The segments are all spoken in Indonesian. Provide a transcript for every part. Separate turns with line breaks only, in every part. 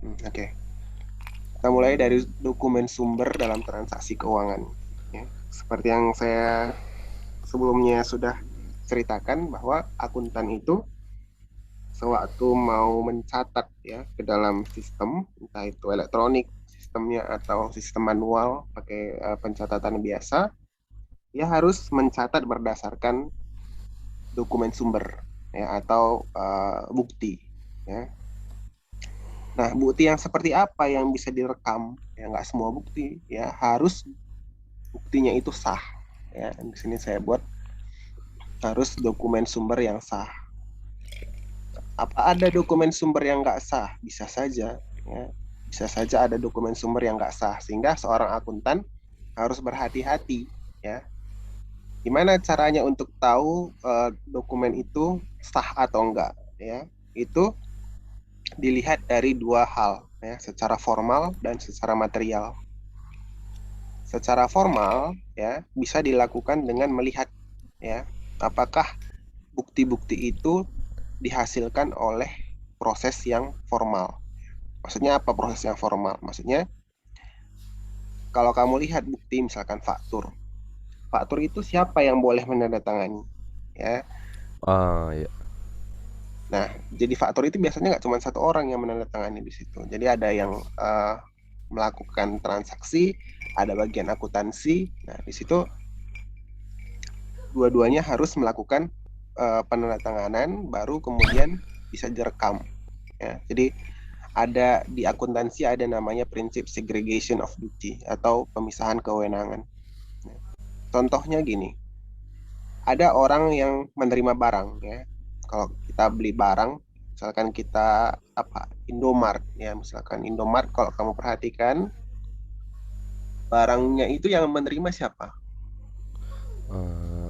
Oke. Kita mulai dari dokumen sumber dalam transaksi keuangan. Ya. Seperti yang saya sebelumnya sudah ceritakan bahwa akuntan itu sewaktu mau mencatat ya ke dalam sistem, entah itu elektronik sistemnya atau sistem manual pakai pencatatan biasa, ya harus mencatat berdasarkan dokumen sumber ya atau bukti ya. Nah, bukti yang seperti apa yang bisa direkam? Ya nggak semua bukti ya harus buktinya itu sah ya. Di sini saya buat harus dokumen sumber yang sah. Apa ada dokumen sumber yang nggak sah? Bisa saja ya. Bisa saja ada dokumen sumber yang nggak sah sehingga seorang akuntan harus berhati-hati ya. Gimana caranya untuk tahu dokumen itu sah atau enggak ya? Itu dilihat dari dua hal ya, secara formal dan secara material. Secara formal ya bisa dilakukan dengan melihat ya apakah bukti-bukti itu dihasilkan oleh proses yang formal. Maksudnya apa proses yang formal? Maksudnya kalau kamu lihat bukti misalkan faktur. Faktur itu siapa yang boleh menandatangani? Ya.
Ah ya.
Nah, jadi faktur itu biasanya nggak cuma satu orang yang menandatangani di situ. Jadi ada yang melakukan transaksi, ada bagian akuntansi. Nah, di situ dua-duanya harus melakukan penandatanganan, baru kemudian bisa direkam. Ya. Jadi ada di akuntansi ada namanya prinsip segregation of duty atau pemisahan kewenangan. Contohnya gini, ada orang yang menerima barang ya. Kalau kita beli barang, misalkan kita Indomart ya, misalkan Indomart kalau kamu perhatikan barangnya itu yang menerima siapa?
Eh,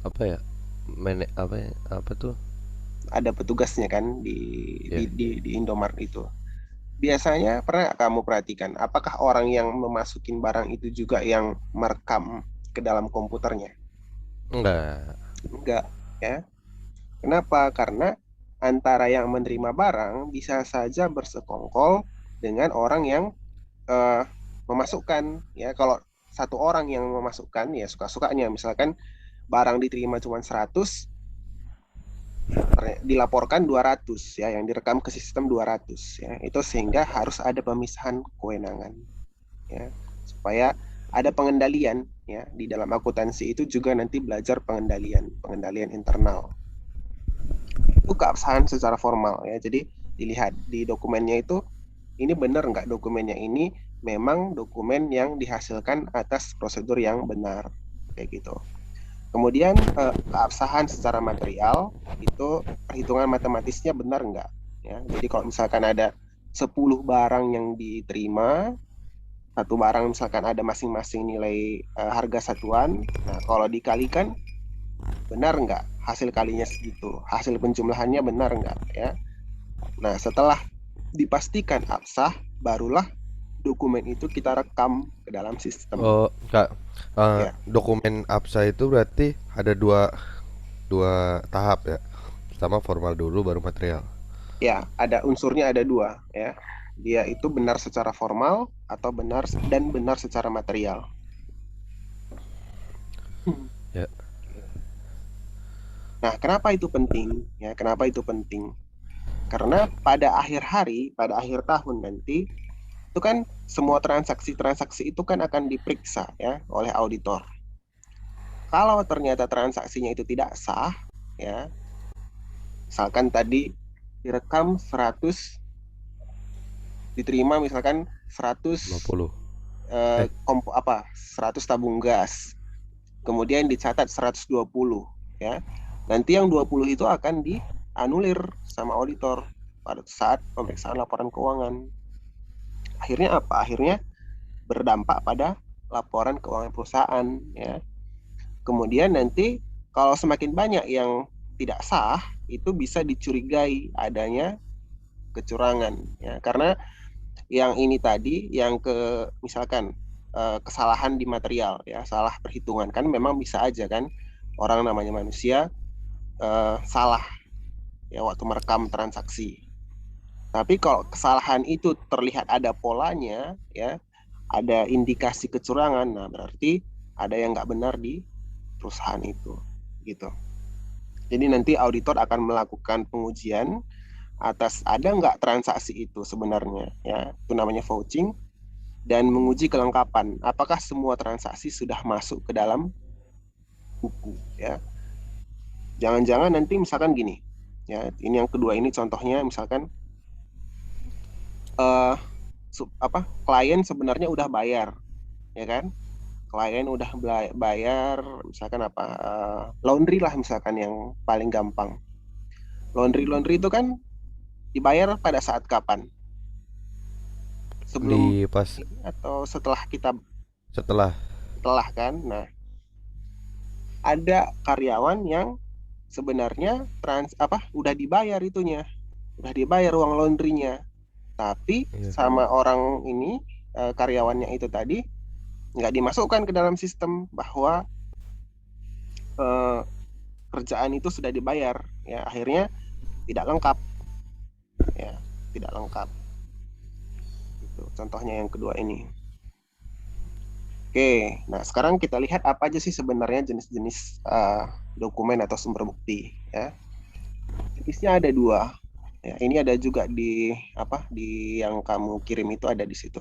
apa ya? Apa ya? Apa tuh?
Ada petugasnya kan
Ya.
di Indomart itu. Biasanya pernah kamu perhatikan apakah orang yang memasukin barang itu juga yang merekam ke dalam komputernya?
Enggak.
Enggak ya. Kenapa? Karena antara yang menerima barang bisa saja bersekongkol dengan orang yang eh, memasukkan ya. Kalau satu orang yang memasukkan ya suka-sukanya misalkan barang diterima cuma 100 dilaporkan 200 ya yang direkam ke sistem 200 ya. Itu sehingga harus ada pemisahan kewenangan ya supaya ada pengendalian ya di dalam akuntansi itu juga nanti belajar pengendalian internal itu keabsahan secara formal ya. Jadi dilihat di dokumennya itu ini benar nggak dokumennya ini memang dokumen yang dihasilkan atas prosedur yang benar kayak gitu. Kemudian keabsahan secara material itu perhitungan matematisnya benar nggak ya. Jadi kalau misalkan ada 10 barang yang diterima, satu barang misalkan ada masing-masing nilai harga satuan, nah kalau dikalikan benar nggak hasil kalinya segitu, hasil penjumlahannya benar nggak ya. Nah, setelah dipastikan absah, barulah dokumen itu kita rekam ke dalam sistem.
Oh, Kak.
Ya,
Dokumen APSA itu berarti ada dua dua tahap ya. Pertama formal dulu baru material.
ya, ada unsurnya ada dua ya. Dia itu benar secara formal atau benar secara material. Hmm.
Ya.
Nah, kenapa itu penting? Ya, kenapa itu penting? Karena pada akhir hari, pada akhir tahun nanti, itu kan semua transaksi-transaksi itu kan akan diperiksa ya oleh auditor. Kalau ternyata transaksinya itu tidak sah, ya, misalkan tadi direkam 100, diterima misalkan 100
50.
100 tabung gas. Kemudian dicatat 120 ya. Nanti yang 20 itu akan dianulir sama auditor pada saat pemeriksaan laporan keuangan. Akhirnya apa? Akhirnya berdampak pada laporan keuangan perusahaan ya. Kemudian nanti kalau semakin banyak yang tidak sah, itu bisa dicurigai adanya kecurangan ya. Karena yang ini tadi yang misalkan kesalahan di material ya, salah perhitungan kan memang bisa aja kan orang namanya manusia salah ya waktu merekam transaksi. Tapi kalau kesalahan itu terlihat ada polanya, ya, ada indikasi kecurangan, nah berarti ada yang nggak benar di perusahaan itu, gitu. Jadi nanti auditor akan melakukan pengujian atas ada nggak transaksi itu sebenarnya, ya, itu namanya vouching, dan menguji kelengkapan, apakah semua transaksi sudah masuk ke dalam buku, ya. Jangan-jangan nanti misalkan gini, ya, ini yang kedua ini contohnya misalkan eh klien sebenarnya udah bayar, ya kan? Klien udah bayar, misalkan laundry lah misalkan yang paling gampang. Laundry itu kan dibayar pada saat kapan? Sebelum
Di pas
atau setelah kita
setelah.
telah kan? Nah, ada karyawan yang sebenarnya udah dibayar itunya, udah dibayar uang laundrynya, tapi
Iya.
sama orang ini karyawannya itu tadi nggak dimasukkan ke dalam sistem bahwa eh, kerjaan itu sudah dibayar, ya akhirnya tidak lengkap, ya tidak lengkap. Itu contohnya yang kedua ini. Oke, nah sekarang kita lihat apa aja sih sebenarnya jenis-jenis dokumen atau sumber bukti, ya. Jenisnya ada dua. Ya, ini ada juga di yang kamu kirim itu ada di situ.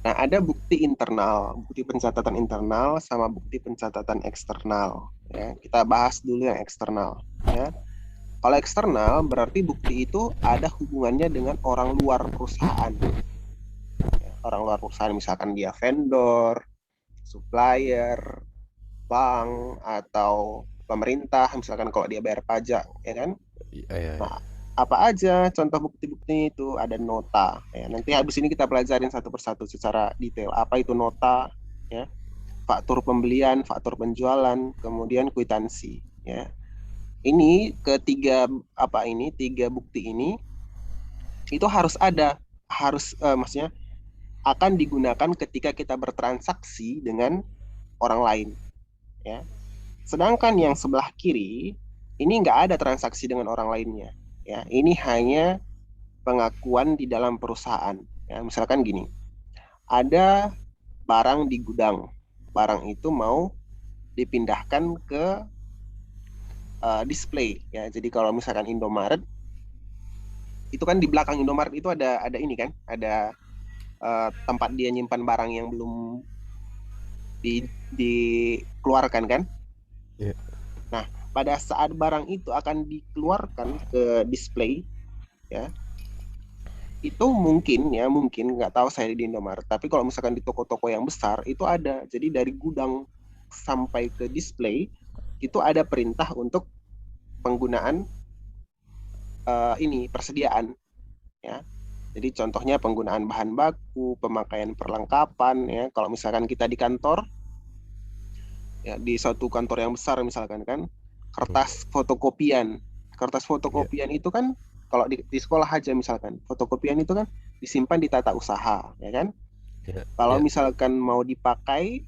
Nah, ada bukti internal, bukti pencatatan internal sama bukti pencatatan eksternal. Ya, kita bahas dulu yang eksternal. Ya, kalau eksternal berarti bukti itu ada hubungannya dengan orang luar perusahaan. Ya, orang luar perusahaan misalkan dia vendor, supplier, bank atau pemerintah, misalkan kalau dia bayar pajak, ya kan?
Iya, iya, iya.
Nah, apa aja contoh bukti-bukti itu? Ada nota. Ya, nanti habis ini kita pelajarin satu persatu secara detail. Apa itu nota? Ya, faktur pembelian, faktur penjualan, kemudian kwitansi. Ya, ini tiga bukti ini itu harus ada, maksudnya akan digunakan ketika kita bertransaksi dengan orang lain. Ya, sedangkan yang sebelah kiri ini nggak ada transaksi dengan orang lainnya. Ya, ini hanya pengakuan di dalam perusahaan. Ya, misalkan gini, ada barang di gudang, barang itu mau dipindahkan ke display. Ya, jadi kalau misalkan Indomaret, itu kan di belakang Indomaret itu ada ini kan, ada tempat dia nyimpan barang yang belum dikeluarkan kan.
Iya.
Nah, pada saat barang itu akan dikeluarkan ke display, ya, itu mungkin nggak tahu saya di Indomaret, tapi kalau misalkan di toko-toko yang besar itu ada. Jadi dari gudang sampai ke display itu ada perintah untuk penggunaan ini persediaan, ya. Jadi contohnya penggunaan bahan baku, pemakaian perlengkapan, ya. Kalau misalkan kita di kantor, ya di suatu kantor yang besar misalkan kan, kertas
Iya.
fotokopian itu kan kalau di sekolah aja misalkan, fotokopian itu kan disimpan di tata usaha, ya kan?
Iya.
Kalau
Iya.
misalkan mau dipakai,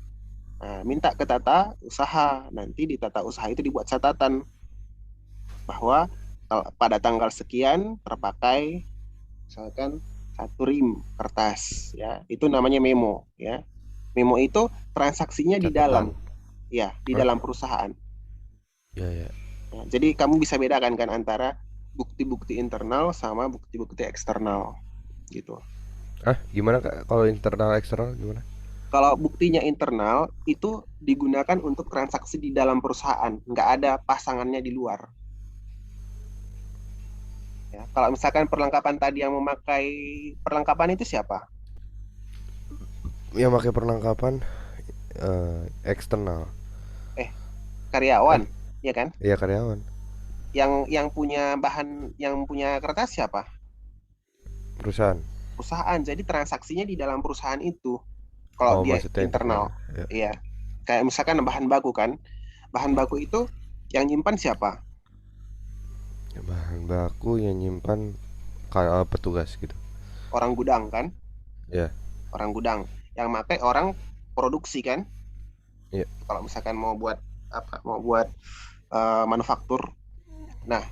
nah, minta ke tata usaha, nanti di tata usaha itu dibuat catatan bahwa pada tanggal sekian terpakai misalkan satu rim kertas, ya itu namanya memo, ya. Memo itu transaksinya di
Catatan.
dalam, ya di
Hah?
dalam perusahaan.
Iya, iya.
Ya, jadi kamu bisa bedakan kan antara bukti-bukti internal sama bukti-bukti eksternal, gitu.
Ah, gimana Kak? Kalau internal eksternal gimana?
Kalau buktinya internal itu digunakan untuk transaksi di dalam perusahaan, nggak ada pasangannya di luar. Ya, kalau misalkan perlengkapan tadi yang memakai perlengkapan itu siapa?
Yang pakai perlengkapan eksternal.
Eh,
Eh,
karyawan, ya kan?
iya karyawan.
Yang punya yang punya kertas siapa?
Perusahaan.
Perusahaan. Jadi transaksinya di dalam perusahaan itu. Kalau
Oh,
dia
maksudnya internal.
internal,
Ya.
iya. Kayak misalkan bahan baku kan, bahan baku itu yang nyimpan siapa?
Bahan baku yang nyimpan kayak petugas gitu.
Orang gudang kan,
Ya.
orang gudang. Yang pakai orang produksi kan.
Iya.
Kalau misalkan mau buat manufaktur. Nah,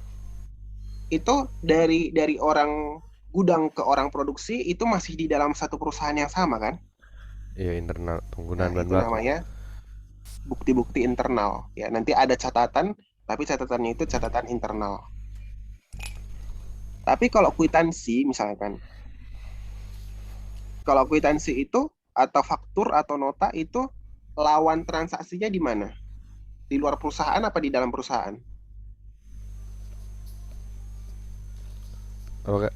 itu dari orang gudang ke orang produksi itu masih di dalam satu perusahaan yang sama kan?
Iya, internal
Nah,
penggunaan bahan
itu
baku.
namanya bukti-bukti internal ya. Nanti ada catatan, tapi catatannya itu catatan internal. Tapi kalau kwitansi misalkan, kalau kwitansi itu atau faktur atau nota itu lawan transaksinya di mana? Di luar perusahaan apa di dalam perusahaan?
Apa Kak?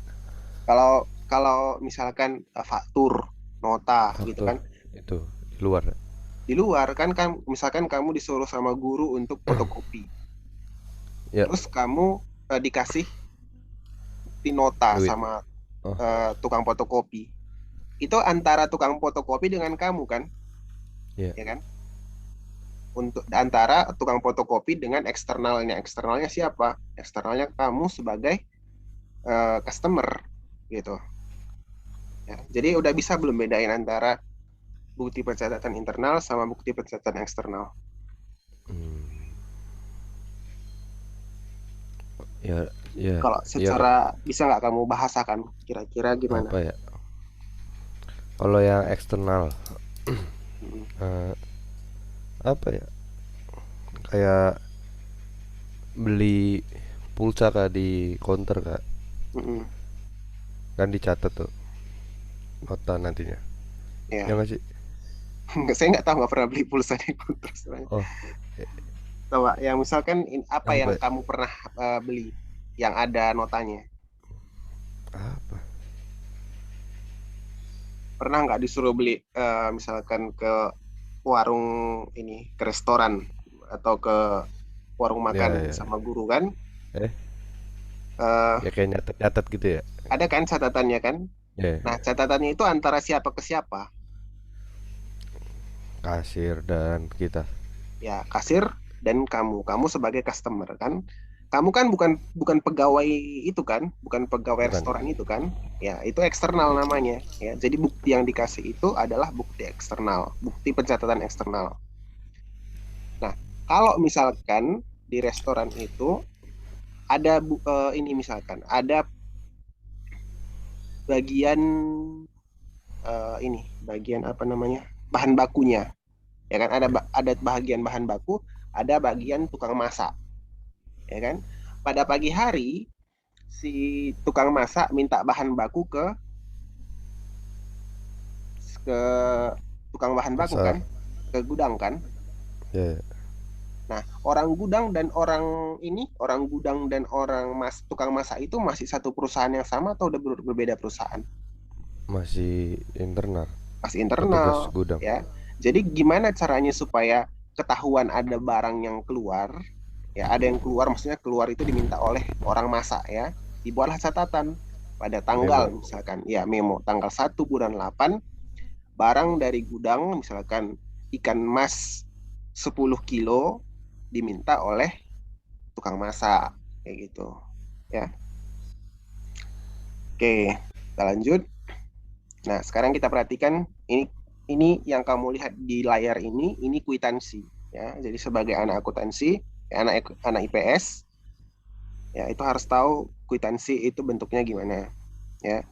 Kalau kalau misalkan faktur, nota gitu
Faktur
kan,
itu di luar.
di luar kan kan misalkan kamu disuruh sama guru untuk fotokopi,
Ya,
terus kamu dikasih bukti nota
duit.
sama
Oh,
tukang fotokopi. Itu antara tukang fotokopi dengan kamu kan,
iya.
ya kan? Untuk antara tukang fotokopi dengan eksternalnya. Eksternalnya siapa? Eksternalnya kamu sebagai customer gitu. Ya. Jadi udah bisa belum bedain antara bukti pencatatan internal sama bukti pencatatan eksternal.
Hmm, ya, ya,
Kalau
ya Kak.
secara bisa nggak kamu bahasakan kira-kira gimana?
Apa ya? Kalau yang eksternal,
Mm,
eh, apa ya? Kayak beli pulsa Kak di counter Kak.
mm-mm.
Kan dicatat tuh nota nantinya. Ya
Ya,
nggak sih?
saya nggak tahu, nggak pernah beli pulsa di counter sebenarnya.
Oh,
Coba, yang misalkan apa yang
apa ya?
kamu pernah beli yang ada notanya?
Apa?
Pernah nggak disuruh beli misalkan ke warung ini, ke restoran atau ke warung
Ya,
makan
ya.
sama guru kan?
Eh,
Eh,
ya kayak nyatet-nyatet gitu ya.
ada kan catatannya kan?
Ya,
Nah, catatannya itu antara siapa ke siapa?
kasir dan kita.
Ya, kasir dan kamu sebagai customer kan? Kamu kan bukan bukan pegawai itu kan? Bukan pegawai
Bukan.
restoran itu kan? Ya, itu eksternal namanya ya. Jadi bukti yang dikasih itu adalah bukti eksternal, bukti pencatatan eksternal. Nah, kalau misalkan di restoran itu ada ini misalkan ada bagian ini bagian apa namanya, bahan bakunya ya kan, ada
Ya,
ada bagian bahan baku, ada bagian tukang masak ya kan. Pada pagi hari si tukang masak minta bahan baku ke tukang bahan baku kan,
pasar.
ke gudang kan.
Ya, ya.
Nah, orang gudang dan orang ini, orang gudang dan orang tukang masak itu masih satu perusahaan yang sama atau udah berbeda perusahaan?
Masih internal.
Masih
Petugas
internal
gudang.
ya. Jadi gimana caranya supaya ketahuan ada barang yang keluar, ya ada yang keluar, maksudnya keluar itu diminta oleh orang masak ya, dibuatlah catatan pada tanggal
Memo.
misalkan ya, memo tanggal 1 bulan 8 barang dari gudang misalkan ikan mas 10 kilo diminta oleh tukang masak kayak gitu ya. Oke, kita lanjut. Nah, sekarang kita perhatikan ini yang kamu lihat di layar ini kwitansi ya. Jadi sebagai anak akuntansi, ya, anak IPS ya itu harus tahu kwitansi itu bentuknya gimana ya.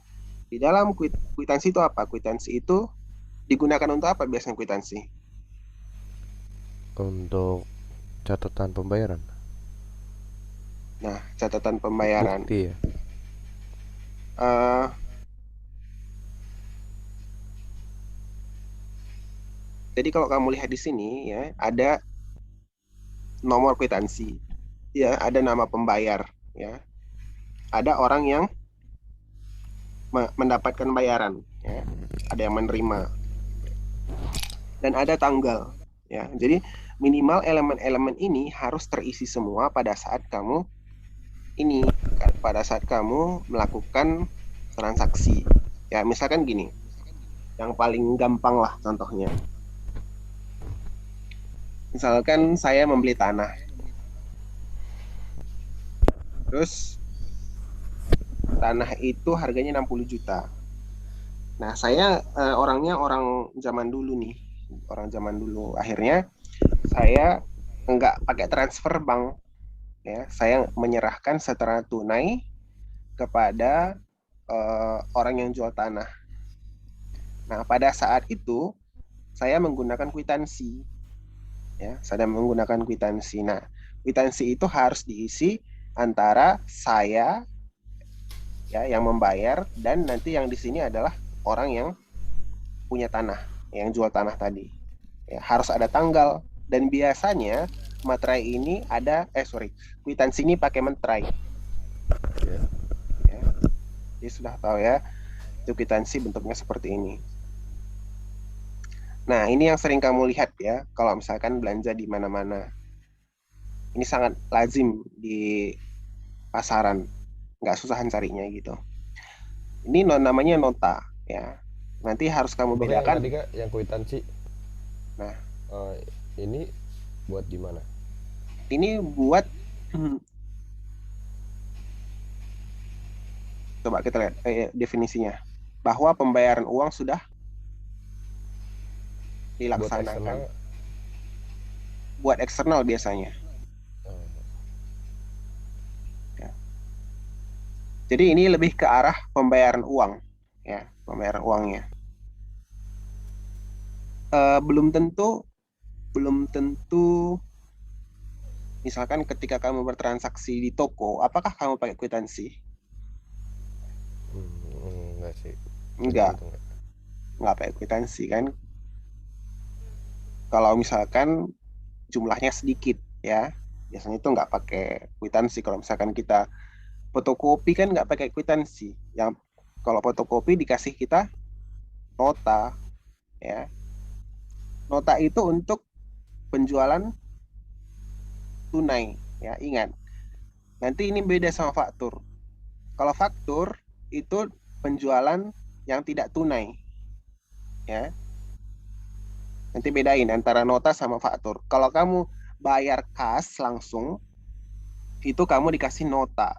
Di dalam kwitansi itu apa? Kwitansi itu digunakan untuk apa biasanya kwitansi?
Untuk catatan pembayaran.
Nah, catatan pembayaran.
Bukti ya.
Eh, jadi kalau kamu lihat di sini ya, ada nomor kwitansi, ya, ada nama pembayar, ya, ada orang yang mendapatkan bayaran, ya, ada yang menerima, dan ada tanggal, ya. Jadi minimal elemen-elemen ini harus terisi semua pada saat kamu ini, pada saat kamu melakukan transaksi. Ya, misalkan gini, yang paling gampang lah contohnya. Misalkan saya membeli tanah, terus tanah itu harganya 60 juta. Nah, saya orangnya orang zaman dulu nih, orang zaman dulu. Akhirnya saya nggak pakai transfer bank, ya. Saya menyerahkan secara tunai kepada orang yang jual tanah. Nah, pada saat itu saya menggunakan kwitansi, ya, saya menggunakan kwitansi. Nah, kwitansi itu harus diisi antara saya, ya, yang membayar, dan nanti yang di sini adalah orang yang punya tanah, yang jual tanah tadi. Ya, harus ada tanggal, dan biasanya materai ini ada, kwitansi ini pakai materai.
Ya.
Ya, jadi sudah tahu ya, itu kwitansi bentuknya seperti ini. Nah, ini yang sering kamu lihat ya, kalau misalkan belanja di mana-mana. Ini sangat lazim di pasaran, nggak susahan carinya gitu. Ini namanya nota, ya. Nanti harus kamu
Bapak yang
bedakan.
tadi kak, yang kwitansi,
Nah,
ini buat di mana?
ini buat coba kita lihat definisinya, bahwa pembayaran uang sudah
Buat eksternal.
dilaksanakan. Buat eksternal biasanya. Ya. Jadi ini lebih ke arah pembayaran uang, ya, pembayaran uangnya. Belum tentu, belum tentu. Misalkan ketika kamu bertransaksi di toko, apakah kamu pakai kwitansi?
Enggak sih,
Enggak,
tergantung kak.
nggak pakai kwitansi kan? Kalau misalkan jumlahnya sedikit, ya, biasanya itu nggak pakai kwitansi. Kalau misalkan kita fotokopi kan nggak pakai kwitansi. Yang kalau fotokopi dikasih kita nota, ya. Nota itu untuk penjualan tunai, ya, ingat. Nanti ini beda sama faktur. Kalau faktur itu penjualan yang tidak tunai, ya. Nanti bedain antara nota sama faktur. Kalau kamu bayar cash langsung, itu kamu dikasih nota,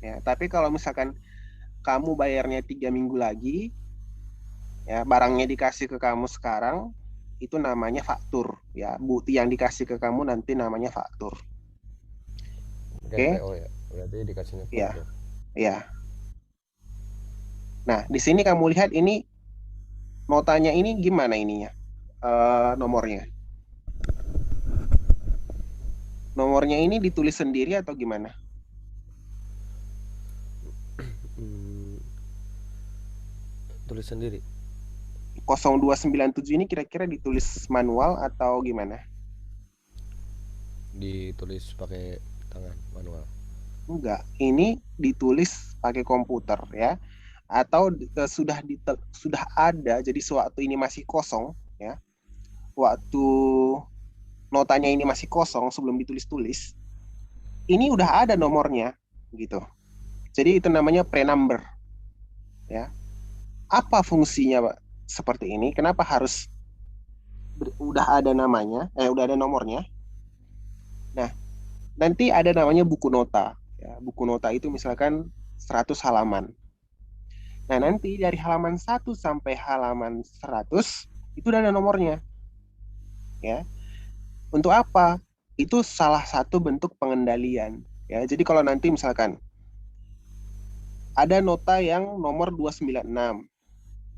ya. Tapi kalau misalkan kamu bayarnya 3 minggu lagi, ya, barangnya dikasih ke kamu sekarang, itu namanya faktur, ya. Bukti yang dikasih ke kamu nanti namanya faktur.
Kayak
Oke,
PO ya, berarti dikasihnya
ya,
faktur.
ya. Nah, di sini kamu lihat ini notanya ini gimana ininya, nomornya. Nomornya ini ditulis sendiri atau gimana?
Hmm, tulis sendiri.
0297 ini kira-kira ditulis manual atau gimana?
Ditulis pakai tangan manual.
Enggak, ini ditulis pakai komputer, ya. Atau sudah ada, jadi sewaktu ini masih kosong, ya. Waktu notanya ini masih kosong sebelum ditulis-tulis, ini udah ada nomornya gitu. Jadi itu namanya pre-number, ya. Apa fungsinya, Pak? Seperti ini? Kenapa harus udah ada namanya, udah ada nomornya? Nah, nanti ada namanya buku nota, ya. Buku nota itu misalkan 100 halaman. Nah, nanti dari halaman 1 sampai halaman 100 itu udah ada nomornya, ya. Untuk apa? Itu salah satu bentuk pengendalian, ya. Jadi kalau nanti misalkan ada nota yang nomor 296,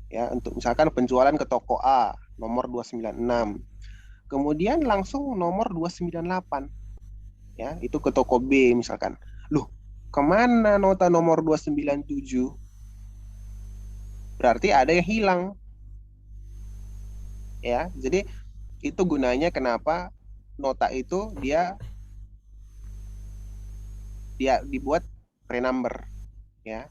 ya, untuk misalkan penjualan ke toko A, nomor 296. Kemudian langsung nomor 298, ya, itu ke toko B misalkan. Loh, kemana nota nomor 297? Berarti ada yang hilang, ya. Jadi itu gunanya kenapa nota itu dia dia dibuat pre-number, ya.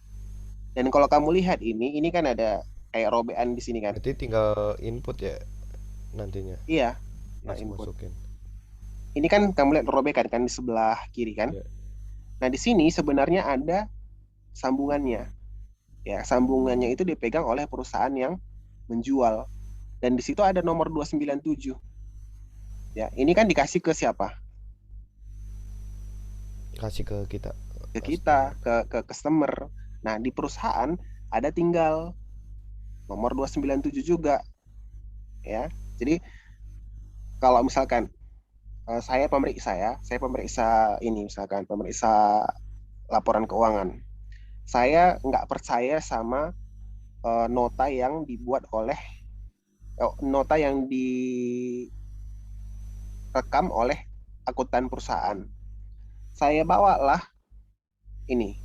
Dan kalau kamu lihat ini kan ada kayak robekan di sini kan.
Berarti tinggal input ya nantinya,
Iya, ya,
masuk
input.
masukin.
Ini kan kamu lihat robekan kan di sebelah kiri kan.
Ya.
Nah, di sini sebenarnya ada sambungannya. Ya, sambungannya itu dipegang oleh perusahaan yang menjual. Dan di situ ada nomor 297. Ya, ini kan dikasih ke siapa?
Kasih ke kita,
Ke
customer.
kita, ke customer. Nah, di perusahaan ada tinggal nomor 297 juga, ya. Jadi kalau misalkan saya pemeriksa ini misalkan pemeriksa laporan keuangan. saya nggak percaya sama nota yang dibuat oleh nota yang direkam oleh akuntan perusahaan. Saya bawalah ini,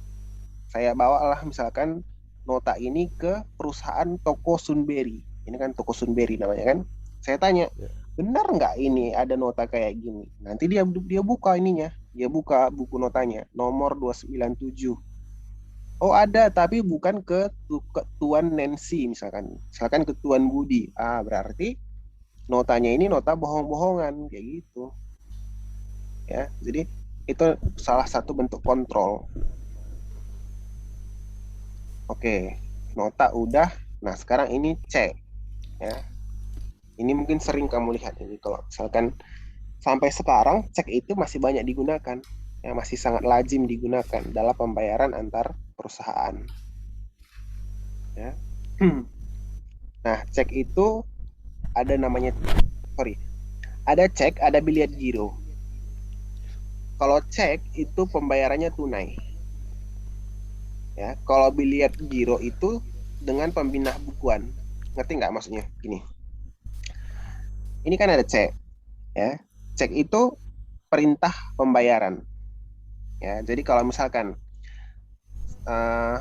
saya bawalah misalkan nota ini ke perusahaan toko Sunberry. Ini kan toko Sunberry namanya kan. Saya tanya,
Ya.
benar nggak ini ada nota kayak gini? Nanti dia buka ininya, dia buka buku notanya, nomor 297. Oh ada, tapi bukan ke Tuan Nancy misalkan. Misalkan ke Tuan Budi. Ah berarti notanya ini nota bohong-bohongan kayak gitu. Ya, jadi itu salah satu bentuk kontrol. Oke, nota udah. Nah sekarang ini cek. Ya, ini mungkin sering kamu lihat ini kalau misalkan sampai sekarang cek itu masih banyak digunakan. Ya, masih sangat lazim digunakan dalam pembayaran antar perusahaan. Ya. Nah, cek itu ada namanya, sorry, ada cek, ada biliet giro. Kalau cek itu pembayarannya tunai. Ya, kalau biliet giro itu dengan pembinah bukuan. Ngerti nggak maksudnya? Gini, ini kan ada cek, ya. Cek itu perintah pembayaran. Ya, jadi kalau misalkan uh,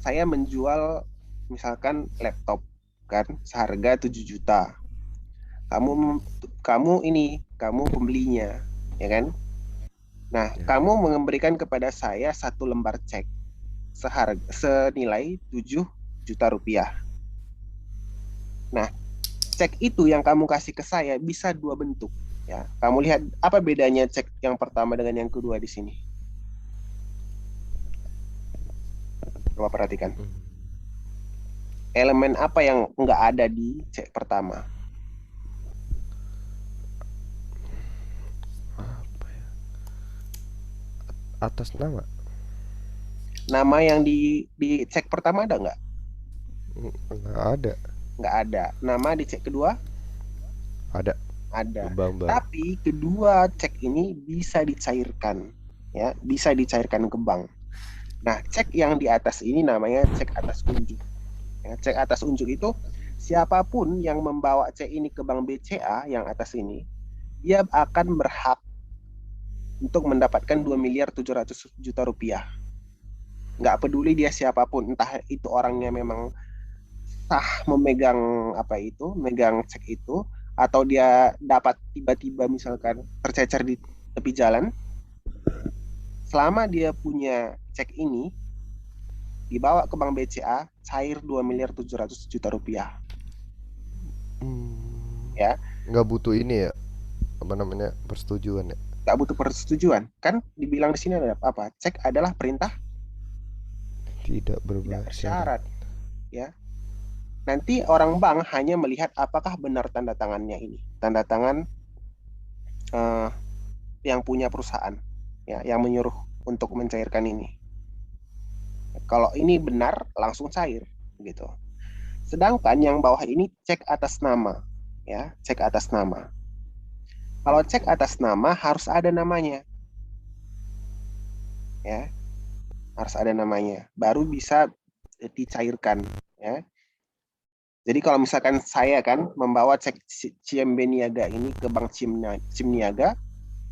saya menjual misalkan laptop kan seharga 7 juta. Kamu kamu pembelinya, ya kan? Nah,
Ya.
kamu memberikan kepada saya satu lembar cek senilai 7 juta rupiah. Nah, cek itu yang kamu kasih ke saya bisa dua bentuk, ya. Kamu lihat apa bedanya cek yang pertama dengan yang kedua di sini? Coba perhatikan.
Hmm.
Elemen apa yang nggak ada di cek pertama?
Apa ya? Atas nama?
Nama yang di cek pertama ada nggak?
Nggak ada.
Nggak ada. Nama di cek kedua
Ada.
ada.
Bambang.
Tapi kedua cek ini bisa dicairkan, ya, bisa dicairkan ke bank. Nah, cek yang di atas ini namanya cek atas unjuk. Ya, cek atas unjuk itu siapapun yang membawa cek ini ke bank BCA yang atas ini, dia akan berhak untuk mendapatkan 2.700.000.000 rupiah. Nggak peduli dia siapapun, entah itu orangnya memang sah memegang apa itu, megang cek itu, atau dia dapat tiba-tiba misalkan tercecer di tepi jalan, selama dia punya cek ini dibawa ke bank BCA, cair 2.700.000.000 rupiah.
Hmm.
Ya,
Nggak butuh ini ya, apa namanya, persetujuan ya?
nggak butuh persetujuan. Kan dibilang di sini ada apa? Cek adalah perintah
Tidak
tidak
bersyarat.
bersyarat. Ya, nanti orang bank hanya melihat apakah benar tanda tangannya ini, tanda tangan eh, yang punya perusahaan, ya, yang menyuruh untuk mencairkan ini. Kalau ini benar, langsung cair, gitu. Sedangkan yang bawah ini cek atas nama, ya, cek atas nama. Kalau cek atas nama harus ada namanya, ya, harus ada namanya, baru bisa dicairkan, ya. Jadi kalau misalkan saya kan membawa cek CMB Niaga ini ke Bank Cim Niaga,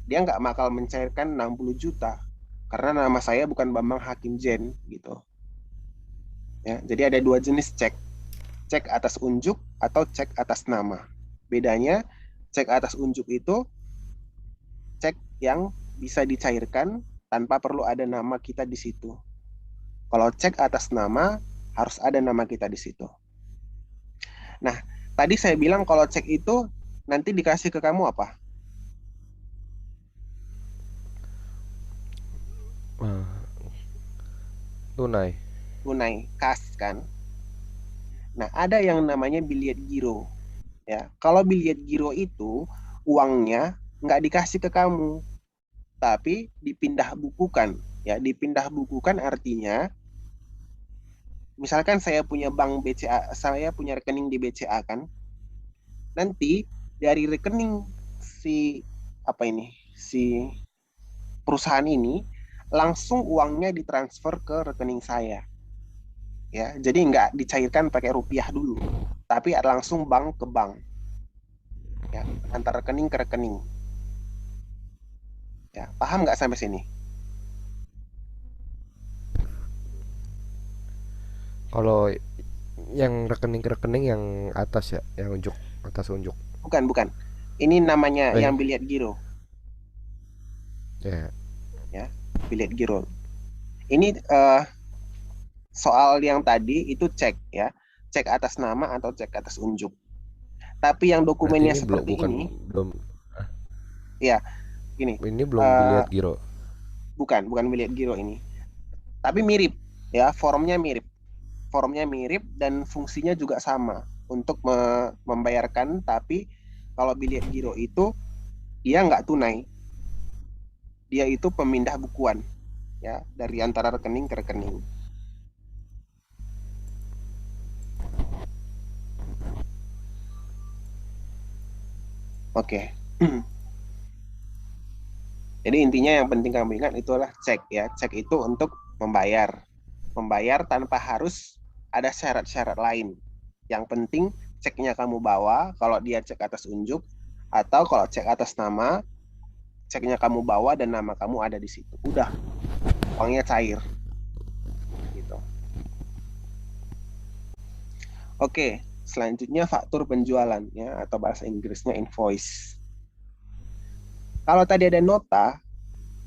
dia nggak bakal mencairkan 60 juta karena nama saya bukan Bambang Hakim Jen gitu. Ya, jadi ada dua jenis cek, cek atas unjuk atau cek atas nama. Bedanya cek atas unjuk itu cek yang bisa dicairkan tanpa perlu ada nama kita di situ. Kalau cek atas nama harus ada nama kita di situ. Nah, tadi saya bilang kalau cek itu nanti dikasih ke kamu apa?
Ah, tunai.
Tunai, kas kan. Nah, ada yang namanya biliet giro. Ya, kalau biliet giro itu uangnya nggak dikasih ke kamu, tapi dipindah bukukan. Ya, dipindah bukukan artinya, misalkan saya punya bank BCA, saya punya rekening di BCA kan, nanti dari rekening si apa ini, si perusahaan ini langsung uangnya ditransfer ke rekening saya. Ya, jadi nggak dicairkan pakai rupiah dulu, tapi langsung bank ke bank. Ya, antar rekening ke rekening. Ya, paham nggak sampai sini?
Kalau yang rekening ke rekening yang atas ya, yang unjuk atas unjuk.
Bukan, bukan. Ini namanya
Eh,
yang biliet giro,
ya.
ya, biliet giro. Ini soal yang tadi itu cek ya, cek atas nama atau cek atas unjuk. Tapi yang
Berarti
dokumennya
ini belum
seperti
bukan
ini,
belum
ya, gini,
ini belum
eh,
biliat giro.
bukan biliet giro ini. Tapi mirip, ya, formnya mirip dan fungsinya juga sama untuk membayarkan. Tapi kalau biliet giro itu dia nggak tunai, dia itu pemindah bukuan, ya, dari antara rekening ke rekening. Oke. Jadi intinya yang penting kamu ingat itulah cek, ya, cek itu untuk membayar tanpa harus ada syarat-syarat lain. Yang penting ceknya kamu bawa, kalau dia cek atas unjuk, atau kalau cek atas nama, ceknya kamu bawa dan nama kamu ada di situ. Udah, uangnya cair. Gitu. Oke, selanjutnya faktur penjualan, ya, atau bahasa Inggrisnya invoice. Kalau tadi ada nota,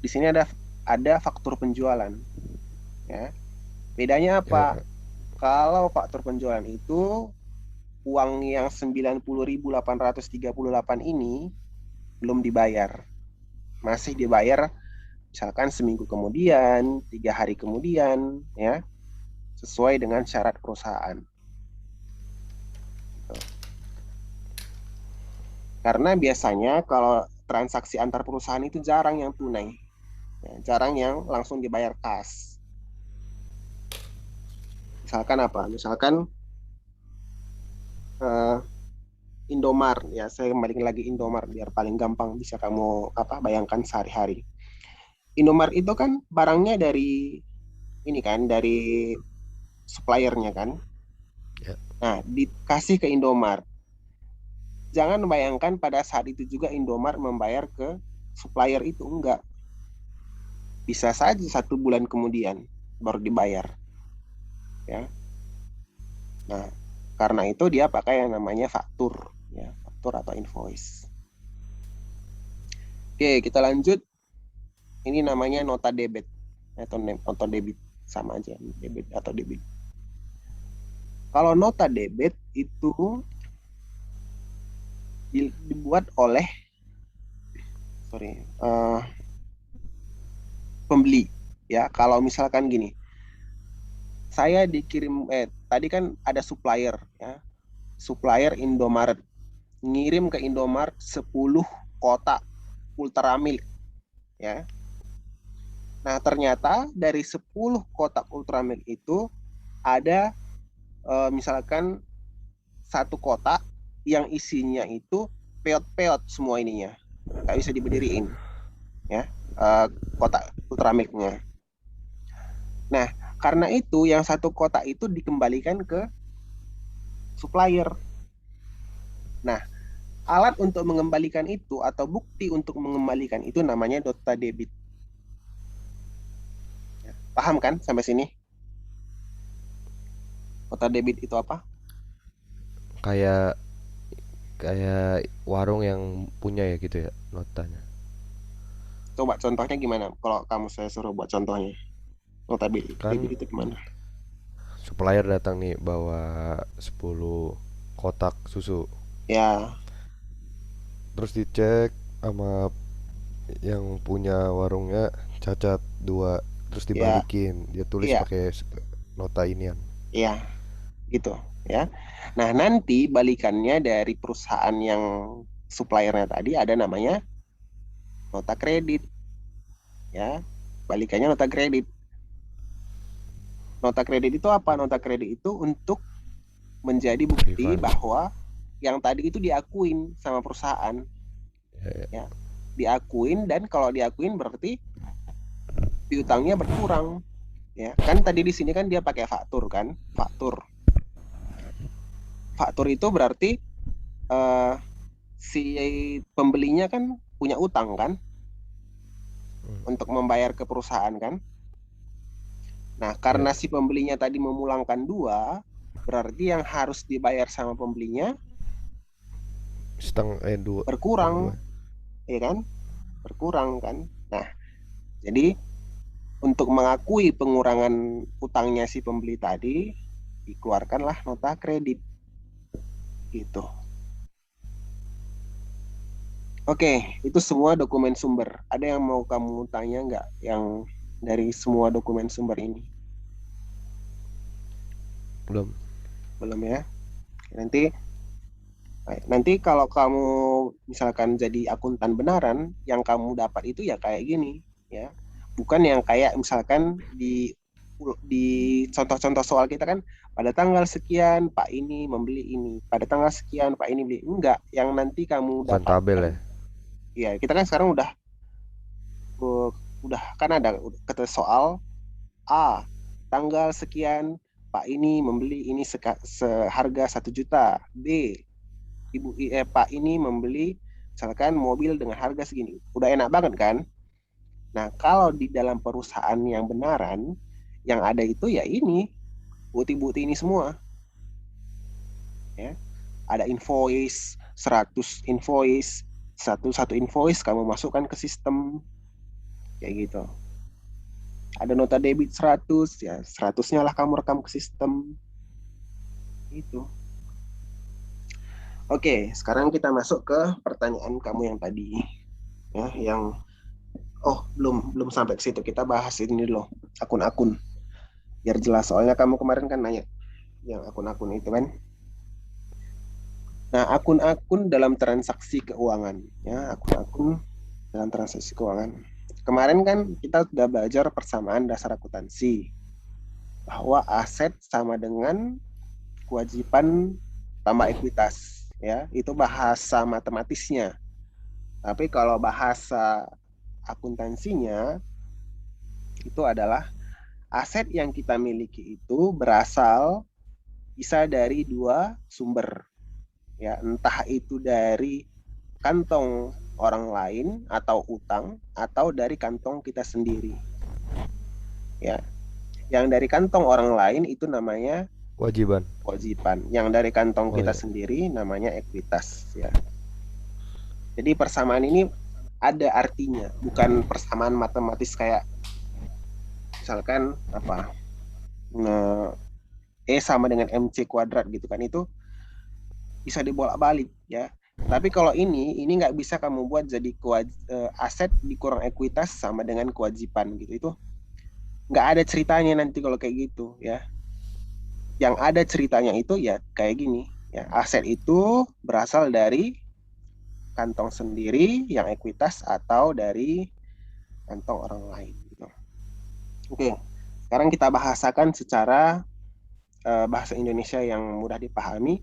di sini ada faktur penjualan, ya. Bedanya apa?
Ya,
Kalau faktur penjualan itu uang yang 90.838 ini belum dibayar. Masih dibayar misalkan seminggu kemudian, 3 hari kemudian, ya, sesuai dengan syarat perusahaan. Karena biasanya kalau transaksi antar perusahaan itu jarang yang tunai, ya, jarang yang langsung dibayar kas. Misalkan apa? Misalkan uh, Indomart, ya, saya kembali lagi Indomart biar paling gampang bisa kamu bayangkan sehari-hari. Indomart itu kan barangnya dari ini kan, dari suppliernya kan.
ya.
Nah, dikasih ke Indomart. Jangan bayangkan pada saat itu juga Indomart membayar ke supplier itu, enggak. Bisa saja 1 bulan kemudian baru dibayar, ya. Nah, karena itu dia pakai yang namanya faktur, ya, faktur atau invoice. Oke, kita lanjut. Ini namanya nota debit atau nota debit, sama aja, debit atau debit. Kalau nota debit itu dibuat oleh pembeli, ya. Kalau misalkan gini, saya dikirim tadi kan ada supplier, ya, supplier Indomaret ngirim ke Indomaret 10 kotak Ultramilk, ya. Nah, ternyata dari 10 kotak Ultramilk itu ada misalkan 1 kotak yang isinya itu peot-peot semua ininya, nggak bisa diberdiriin, ya, kotak Ultramilknya. Nah, karena itu yang 1 kotak itu dikembalikan ke supplier. Nah, alat untuk mengembalikan itu atau bukti untuk mengembalikan itu namanya nota debit. Ya, paham kan sampai sini? Nota debit itu apa?
Kayak kayak warung yang punya ya gitu ya notanya.
Coba contohnya gimana? Kalau kamu saya suruh buat contohnya, nota debit
Kan
itu gimana?
supplier datang nih bawa 10 kotak susu.
Ya,
Terus dicek sama yang punya warungnya cacat dua, terus
ya,
dibalikin. Dia tulis
iya,
pakai nota inian.
iya, gitu, ya. Nah, nanti balikannya dari perusahaan yang suppliernya tadi ada namanya nota kredit, ya. Balikannya nota kredit. Nota kredit itu apa? Nota kredit itu untuk menjadi bukti
Refund.
bahwa yang tadi itu diakuin sama perusahaan,
Ya, ya.
ya. Diakuin, dan kalau diakuin berarti piutangnya berkurang. Ya, kan tadi di sini kan dia pakai faktur kan, faktur. Faktur itu berarti eh, si pembelinya kan punya utang kan untuk membayar ke perusahaan kan. Nah,
Ya,
karena si pembelinya tadi memulangkan dua, berarti yang harus dibayar sama pembelinya
setengah dua
berkurang,
gimana?
ya kan? Berkurang kan. Nah, jadi untuk mengakui pengurangan utangnya si pembeli tadi, dikeluarkanlah nota kredit gitu. Oke, itu semua dokumen sumber. Ada yang mau kamu tanya nggak yang dari semua dokumen sumber ini?
Belum.
Belum ya? Nanti nanti kalau kamu misalkan jadi akuntan benaran, yang kamu dapat itu ya kayak gini, ya. Bukan yang kayak misalkan di contoh-contoh soal kita kan pada tanggal sekian Pak ini membeli ini, pada tanggal sekian Pak ini beli. Enggak, yang nanti kamu
Bukan tabel
dapatkan.
ya.
Ya, kita kan sekarang uh, udah kan ada kata soal A, tanggal sekian Pak ini membeli ini seharga 1 juta. B, Pak ini membeli misalkan mobil dengan harga segini. Udah enak banget kan? Nah, kalau di dalam perusahaan yang benaran, yang ada itu ya ini, bukti-bukti ini semua. Ya. Ada invoice, 100 invoice, satu-satu invoice kamu masukkan ke sistem, kayak gitu. Ada nota debit 100, ya 100-nya lah kamu rekam ke sistem. Itu. Oke, sekarang kita masuk ke pertanyaan kamu yang tadi. Ya, yang belum belum sampai ke situ. Kita bahas ini loh, akun-akun. Biar jelas, soalnya kamu kemarin kan nanya yang akun-akun itu kan. Nah, akun-akun dalam transaksi keuangan. Ya, akun-akun dalam transaksi keuangan. Kemarin kan kita sudah belajar persamaan dasar akuntansi. Bahwa aset sama dengan kewajiban tambah ekuitas. Ya, itu bahasa matematisnya. Tapi kalau bahasa akuntansinya itu adalah aset yang kita miliki itu berasal bisa dari dua sumber, ya entah itu dari kantong orang lain atau utang atau dari kantong kita sendiri, ya. Yang dari kantong orang lain itu namanya
Kewajiban.
kewajiban, yang dari kantong
Oh
kita
ya.
sendiri namanya ekuitas, ya. Jadi persamaan ini ada artinya, bukan persamaan matematis kayak misalkan apa, nah, sama dengan MC kuadrat gitu kan, itu bisa dibolak-balik, ya. Tapi kalau ini nggak bisa kamu buat jadi aset dikurang ekuitas sama dengan kewajiban gitu. Itu nggak ada ceritanya nanti kalau kayak gitu, ya. Yang ada ceritanya itu ya kayak gini, ya. Aset itu berasal dari kantong sendiri yang ekuitas atau dari kantong orang lain gitu. Oke, sekarang kita bahasakan secara bahasa Indonesia yang mudah dipahami.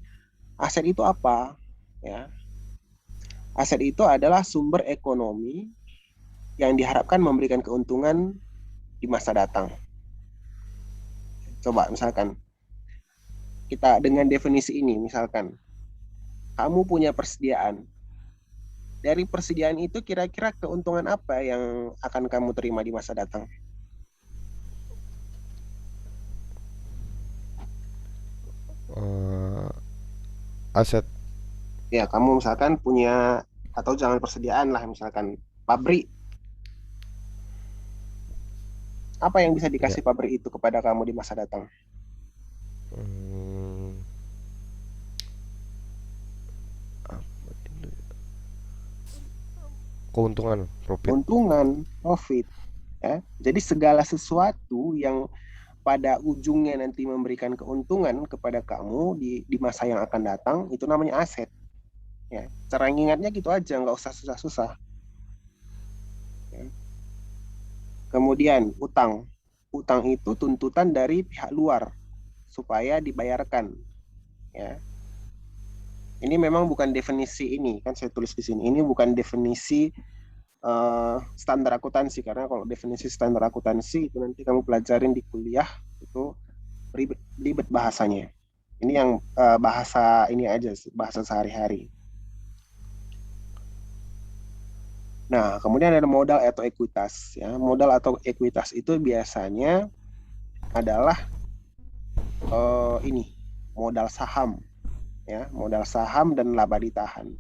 Aset itu apa? Ya, aset itu adalah sumber ekonomi yang diharapkan memberikan keuntungan di masa datang. Coba misalkan kita dengan definisi ini, misalkan kamu punya persediaan. Dari persediaan itu kira-kira keuntungan apa yang akan kamu terima di masa datang?
Eh, aset.
Ya, kamu misalkan punya, atau jangan persediaan lah, misalkan pabrik. Apa yang bisa
Ya.
dikasih pabrik itu kepada kamu di masa datang?
Hmm, apa itu? Keuntungan, profit.
Keuntungan, profit. Ya. Jadi segala sesuatu yang pada ujungnya nanti memberikan keuntungan kepada kamu di masa yang akan datang, itu namanya aset. Ya, cara ingatnya gitu aja, nggak usah susah-susah. Ya. Kemudian utang, utang itu tuntutan dari pihak luar supaya dibayarkan. Ya, ini memang bukan definisi ini kan saya tulis di sini. Ini bukan definisi standar akuntansi, karena kalau definisi standar akuntansi itu nanti kamu pelajarin di kuliah itu ribet, ribet bahasanya. Ini yang bahasa ini aja sih, bahasa sehari-hari. Nah, kemudian ada modal atau ekuitas ya. Modal atau ekuitas itu biasanya adalah ini modal saham ya, modal saham dan laba ditahan.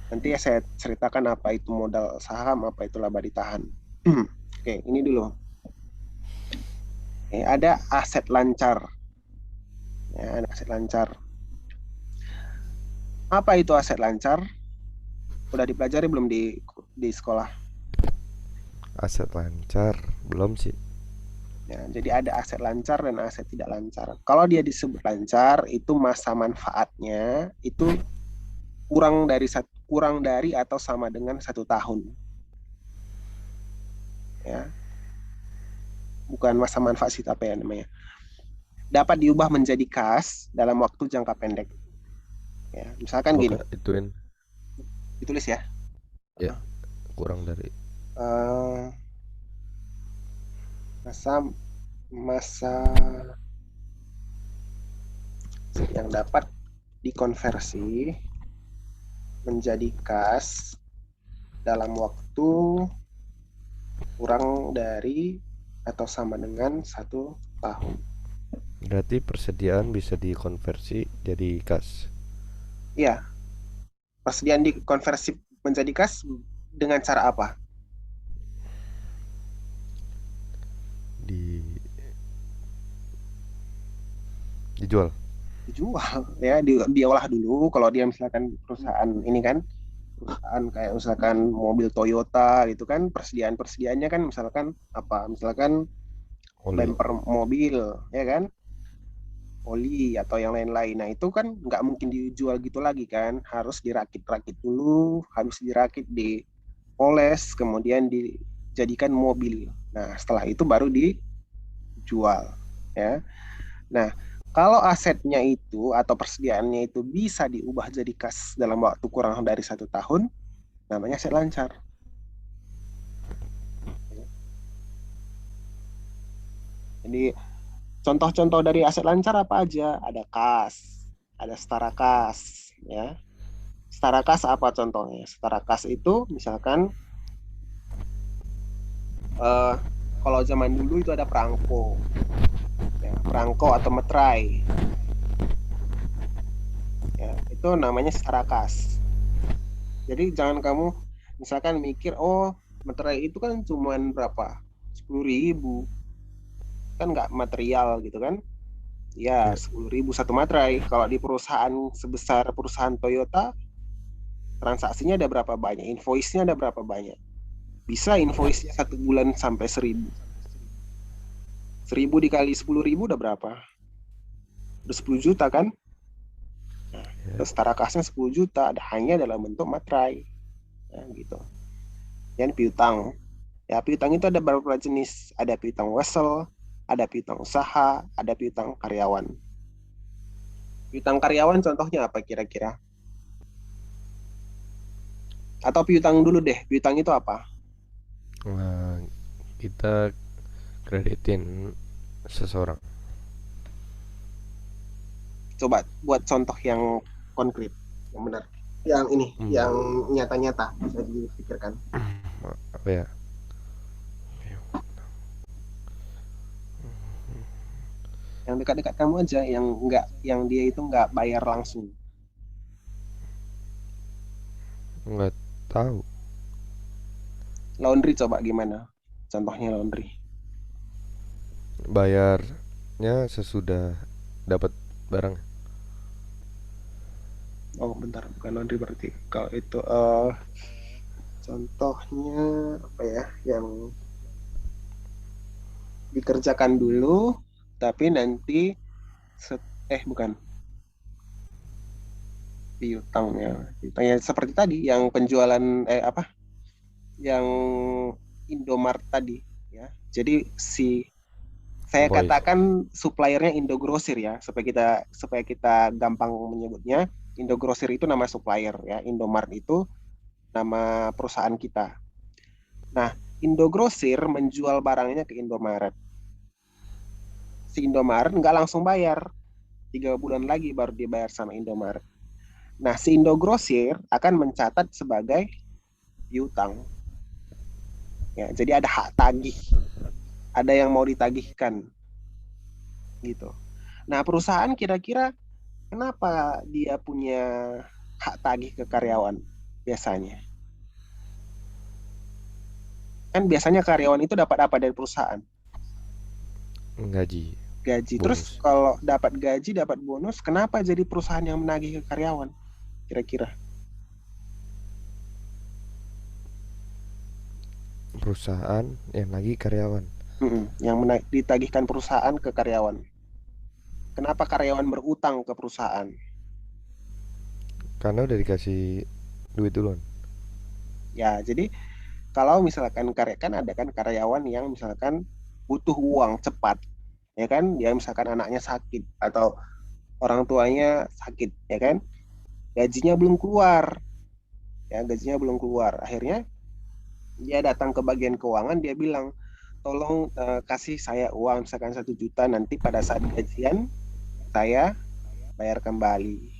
Nanti ya saya ceritakan apa itu modal saham, apa itu laba ditahan. Oke, ini dulu. Ada aset lancar. Ya, ada aset lancar. Apa itu aset lancar? Udah dipelajari belum di sekolah?
Aset lancar belum sih.
Ya, jadi ada aset lancar dan aset tidak lancar. Kalau dia disebut lancar, itu masa manfaatnya itu kurang dari atau sama dengan 1 tahun. Ya, bukan masa manfaat sih, apa ya namanya? Dapat diubah menjadi kas dalam waktu jangka pendek. Ya, misalkan
Oke,
gini,
ituin
ditulis ya.
ya, kurang dari.
Eh, masa masa yang dapat dikonversi menjadi kas dalam waktu kurang dari atau sama dengan 1 tahun.
Berarti persediaan bisa dikonversi jadi kas.
Iya, persediaan dikonversi menjadi kas dengan cara apa?
Di dijual.
Dijual ya, diolah dulu. Kalau dia misalkan perusahaan ini kan, perusahaan kayak misalkan mobil Toyota gitu kan, persediaannya kan misalkan apa? Misalkan
Oli.
bumper mobil ya kan, oli atau yang lain-lain. Nah itu kan nggak mungkin dijual gitu lagi kan, harus dirakit-rakit dulu, habis dirakit dipoles, kemudian dijadikan mobil. Nah setelah itu baru dijual ya. Nah kalau asetnya itu atau persediaannya itu bisa diubah jadi kas dalam waktu kurang dari 1 tahun, namanya aset lancar. Jadi contoh-contoh dari aset lancar apa aja? Ada kas, ada setara kas, ya. Setara kas apa contohnya? Setara kas itu misalkan eh, kalau zaman dulu itu ada perangko, ya, perangko atau metrai, ya, itu namanya setara kas. Jadi jangan kamu misalkan mikir, oh metrai itu kan cuma berapa? 10.000, kan nggak material gitu kan? Ya
Ya,
10.000 satu materai. Kalau di perusahaan sebesar perusahaan Toyota, transaksinya ada berapa banyak? Invoice-nya ada berapa banyak? Bisa invoice-nya 1 bulan sampai 1.000. 1.000 dikali 10.000 udah berapa? Udah 10 juta kan? Nah,
ya.
terus setara kasnya 10 juta, ada hanya dalam bentuk materai. Ya, gitu. Dan piutang. Ya, piutang itu ada beberapa jenis. Ada piutang wesel, ada piutang usaha, ada piutang karyawan. Piutang karyawan contohnya apa kira-kira? Atau piutang dulu deh. Piutang itu apa?
Nah, kita kreditin seseorang.
Coba buat contoh yang konkret, yang benar. Yang ini,
Hmm,
yang nyata-nyata bisa dipikirkan.
apa ya?
Yang dekat-dekat kamu aja, yang enggak, yang dia itu enggak bayar langsung.
Nggak tahu.
Laundry coba gimana? Contohnya laundry.
Bayarnya sesudah dapat barang.
Oh, bentar, bukan laundry berarti. Kalau itu contohnya apa ya? Yang dikerjakan dulu, tapi nanti bukan piutangnya. Piutangnya seperti tadi, yang penjualan apa? Yang Indomart tadi, ya. Jadi saya
Invoice.
katakan suppliernya Indogrosir ya, supaya kita gampang menyebutnya. Indogrosir itu nama supplier ya, Indomart itu nama perusahaan kita. Nah, Indogrosir menjual barangnya ke Indomaret. Si Indomaret nggak langsung bayar, 3 bulan lagi baru dibayar sama Indomaret. Nah, si Indogrosir akan mencatat sebagai piutang. Ya, jadi ada hak tagih, ada yang mau ditagihkan, gitu. Nah, perusahaan kira-kira kenapa dia punya hak tagih ke karyawan biasanya? Kan biasanya karyawan itu dapat apa dari perusahaan?
Gaji,
Gaji. Terus
bonus.
kalau dapat gaji, dapat bonus, kenapa jadi perusahaan yang menagih ke karyawan? Kira-kira.
Perusahaan yang lagi karyawan.
Yang ditagihkan perusahaan ke karyawan. Kenapa karyawan berutang ke perusahaan?
Karena udah dikasih duit duluan.
Ya, jadi kalau misalkan kan ada kan karyawan yang misalkan butuh uang cepat, ya kan? Dia misalkan anaknya sakit atau orang tuanya sakit, ya kan? Gajinya belum keluar, ya gajinya belum keluar. Akhirnya dia datang ke bagian keuangan, dia bilang, tolong kasih saya uang misalkan 1 juta, nanti pada saat gajian saya bayar kembali.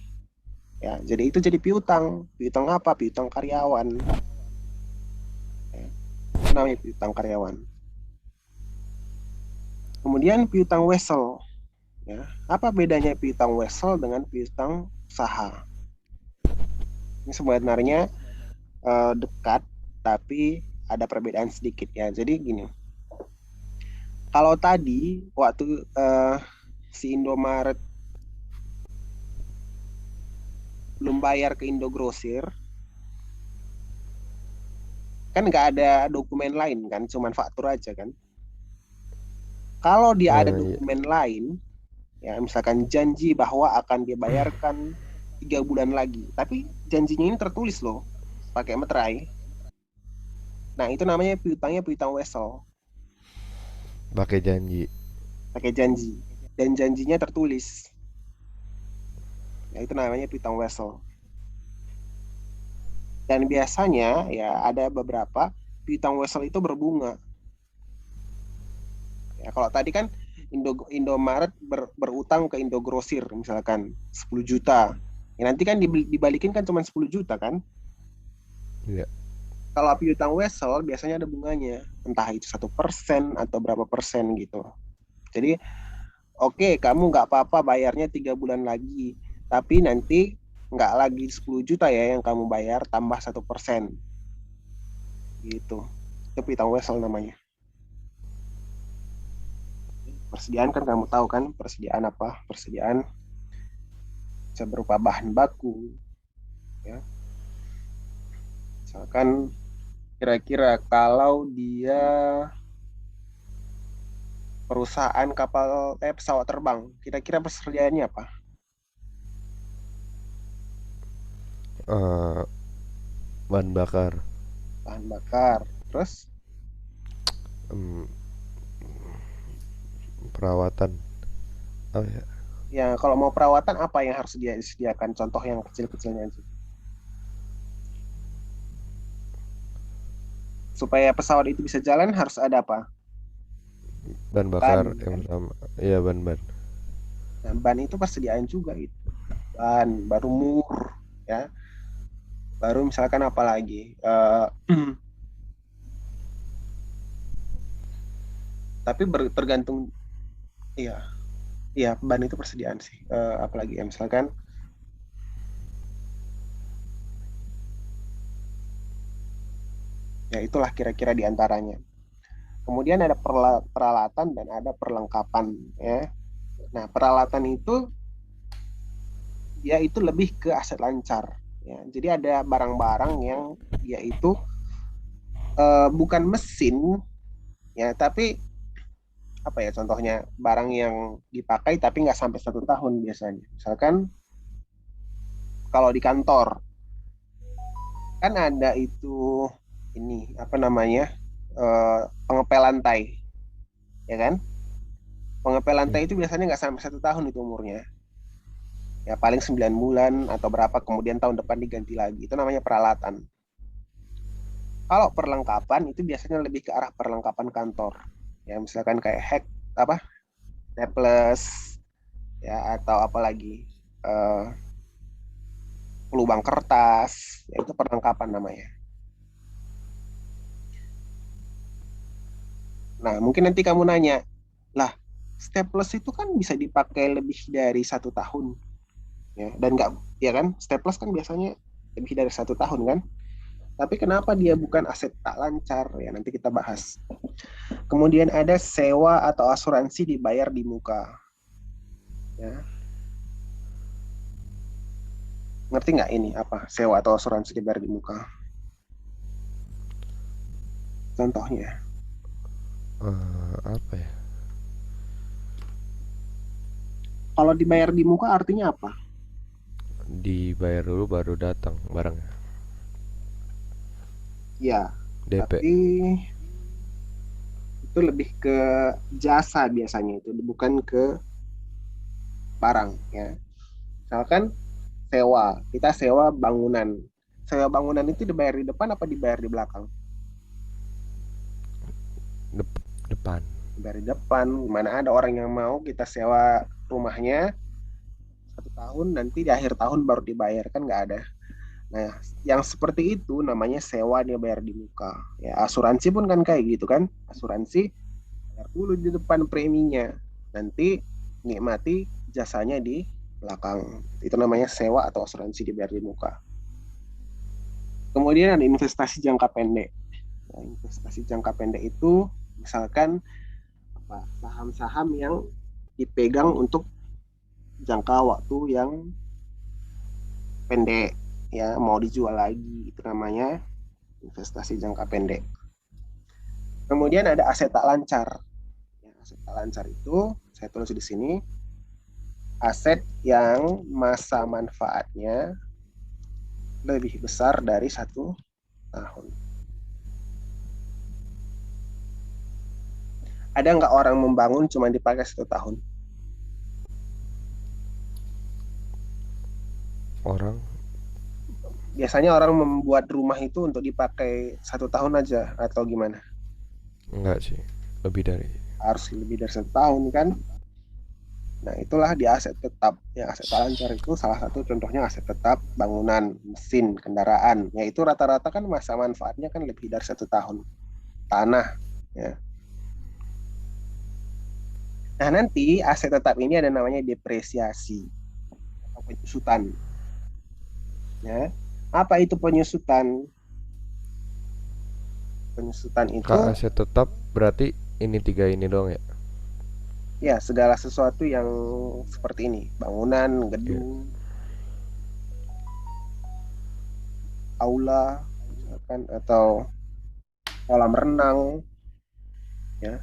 Ya, jadi itu jadi piutang. Piutang apa? Piutang karyawan. Ya, itu namanya piutang karyawan. Kemudian piutang wesel. Ya, apa bedanya piutang wesel dengan piutang usaha? Ini sebenarnya dekat, tapi ada perbedaan sedikit ya. Jadi gini, kalau tadi waktu si Indomaret belum bayar ke Indogrosir, kan nggak ada dokumen lain kan, cuman faktur aja kan. Kalau dia ada
Iya.
dokumen lain, ya misalkan janji bahwa akan dibayarkan 3 bulan lagi, tapi janjinya ini tertulis loh, pakai meterai. Nah itu namanya piutangnya piutang wesel,
Pakai janji.
pakai janji, dan janjinya tertulis. Ya itu namanya piutang wesel. Dan biasanya ya ada beberapa piutang wesel itu berbunga. Ya kalau tadi kan Indomaret berutang ke Indogrosir misalkan 10 juta. Ya nanti kan dibalikin kan cuma 10 juta kan.
Iya.
Kalau piutang wesel biasanya ada bunganya, entah itu 1% atau berapa persen gitu. Jadi oke, kamu nggak apa-apa bayarnya 3 bulan lagi, tapi nanti nggak lagi 10 juta ya yang kamu bayar, tambah 1% gitu. Itu piutang wesel namanya. Persediaan kan kamu tahu kan, persediaan apa? Persediaan bisa berupa bahan baku, ya. Misalkan kira-kira kalau dia perusahaan pesawat terbang, kira-kira persediaannya apa?
Eh, Bahan bakar.
Bahan bakar. Terus
Em, Perawatan. Oh ya.
ya kalau mau perawatan apa yang harus dia disediakan? Contoh yang kecil-kecilnya aja. Supaya pesawat itu bisa jalan harus ada apa?
Bahan bakar
Ban
yang
kan.
sama. Iya, ban-ban.
Nah, ban itu persediaan juga itu. Ban, baru mur, ya. Baru misalkan apa lagi? Tapi tergantung, iya, iya ban itu persediaan sih. Apalagi ya misalkan ya itulah kira-kira diantaranya. Kemudian ada peralatan dan ada perlengkapan ya. Nah, peralatan itu dia itu lebih ke aset lancar ya. Jadi ada barang-barang yang dia itu bukan mesin ya, tapi apa ya contohnya barang yang dipakai tapi nggak sampai 1 tahun biasanya. Misalkan kalau di kantor kan ada itu ini apa namanya pengepel lantai ya kan? Pengepel
Hmm.
lantai itu biasanya nggak sampai 1 tahun itu umurnya. Ya paling 9 bulan atau berapa kemudian tahun depan diganti lagi. Itu namanya peralatan. Kalau perlengkapan itu biasanya lebih ke arah perlengkapan kantor. Ya, misalkan kayak apa? Staples ya atau apalagi eh, lubang kertas, ya, itu perlengkapan namanya. Nah, mungkin nanti kamu nanya, lah, staples itu kan bisa dipakai lebih dari 1 tahun, ya, dan nggak, ya kan, staples kan biasanya lebih dari 1 tahun kan, tapi kenapa dia bukan aset tak lancar? Ya, nanti kita bahas. Kemudian ada sewa atau asuransi dibayar di muka, ya, ngerti nggak ini apa sewa atau asuransi dibayar di muka? Contohnya,
Apa ya?
kalau dibayar di muka artinya apa?
Dibayar dulu baru datang barangnya.
Ya,
DP.
tapi itu lebih ke jasa biasanya itu, bukan ke barang ya. Misalkan kita sewa bangunan. Sewa bangunan itu dibayar di depan apa dibayar di belakang?
Depan.
Dibayar di depan. Mana ada orang yang mau kita sewa rumahnya 1 tahun, nanti di akhir tahun baru dibayar, kan nggak ada. Nah, yang seperti itu namanya sewa dia bayar di muka. Ya, asuransi pun kan kayak gitu kan. Asuransi bayar dulu di depan preminya. Nanti nikmati jasanya di belakang. Itu namanya sewa atau asuransi dibayar di muka. Kemudian ada investasi jangka pendek. Nah, investasi jangka pendek itu misalkan apa, saham-saham yang dipegang untuk jangka waktu yang pendek, ya, mau dijual lagi, itu namanya investasi jangka pendek. Kemudian ada aset tak lancar. Ya, aset tak lancar itu saya tulis di sini, aset yang masa manfaatnya lebih besar dari 1 tahun. Ada nggak orang membangun cuma dipakai 1 tahun?
Orang
Biasanya orang membuat rumah itu untuk dipakai 1 tahun aja atau gimana?
enggak sih. Lebih dari.
Harus lebih dari 1 tahun kan? Nah, itulah di aset tetap. Yang aset tak lancar itu salah satu contohnya aset tetap, bangunan, mesin, kendaraan. Yaitu rata-rata kan masa manfaatnya kan lebih dari 1 tahun. Tanah, ya. Nah, nanti aset tetap ini ada namanya depresiasi atau penyusutan. Ya. Apa itu penyusutan? Penyusutan itu,
Kak, aset tetap berarti ini tiga ini doang ya?
ya, segala sesuatu yang seperti ini. Bangunan,
Iya.
gedung, aula, misalkan, atau kolam renang, ya.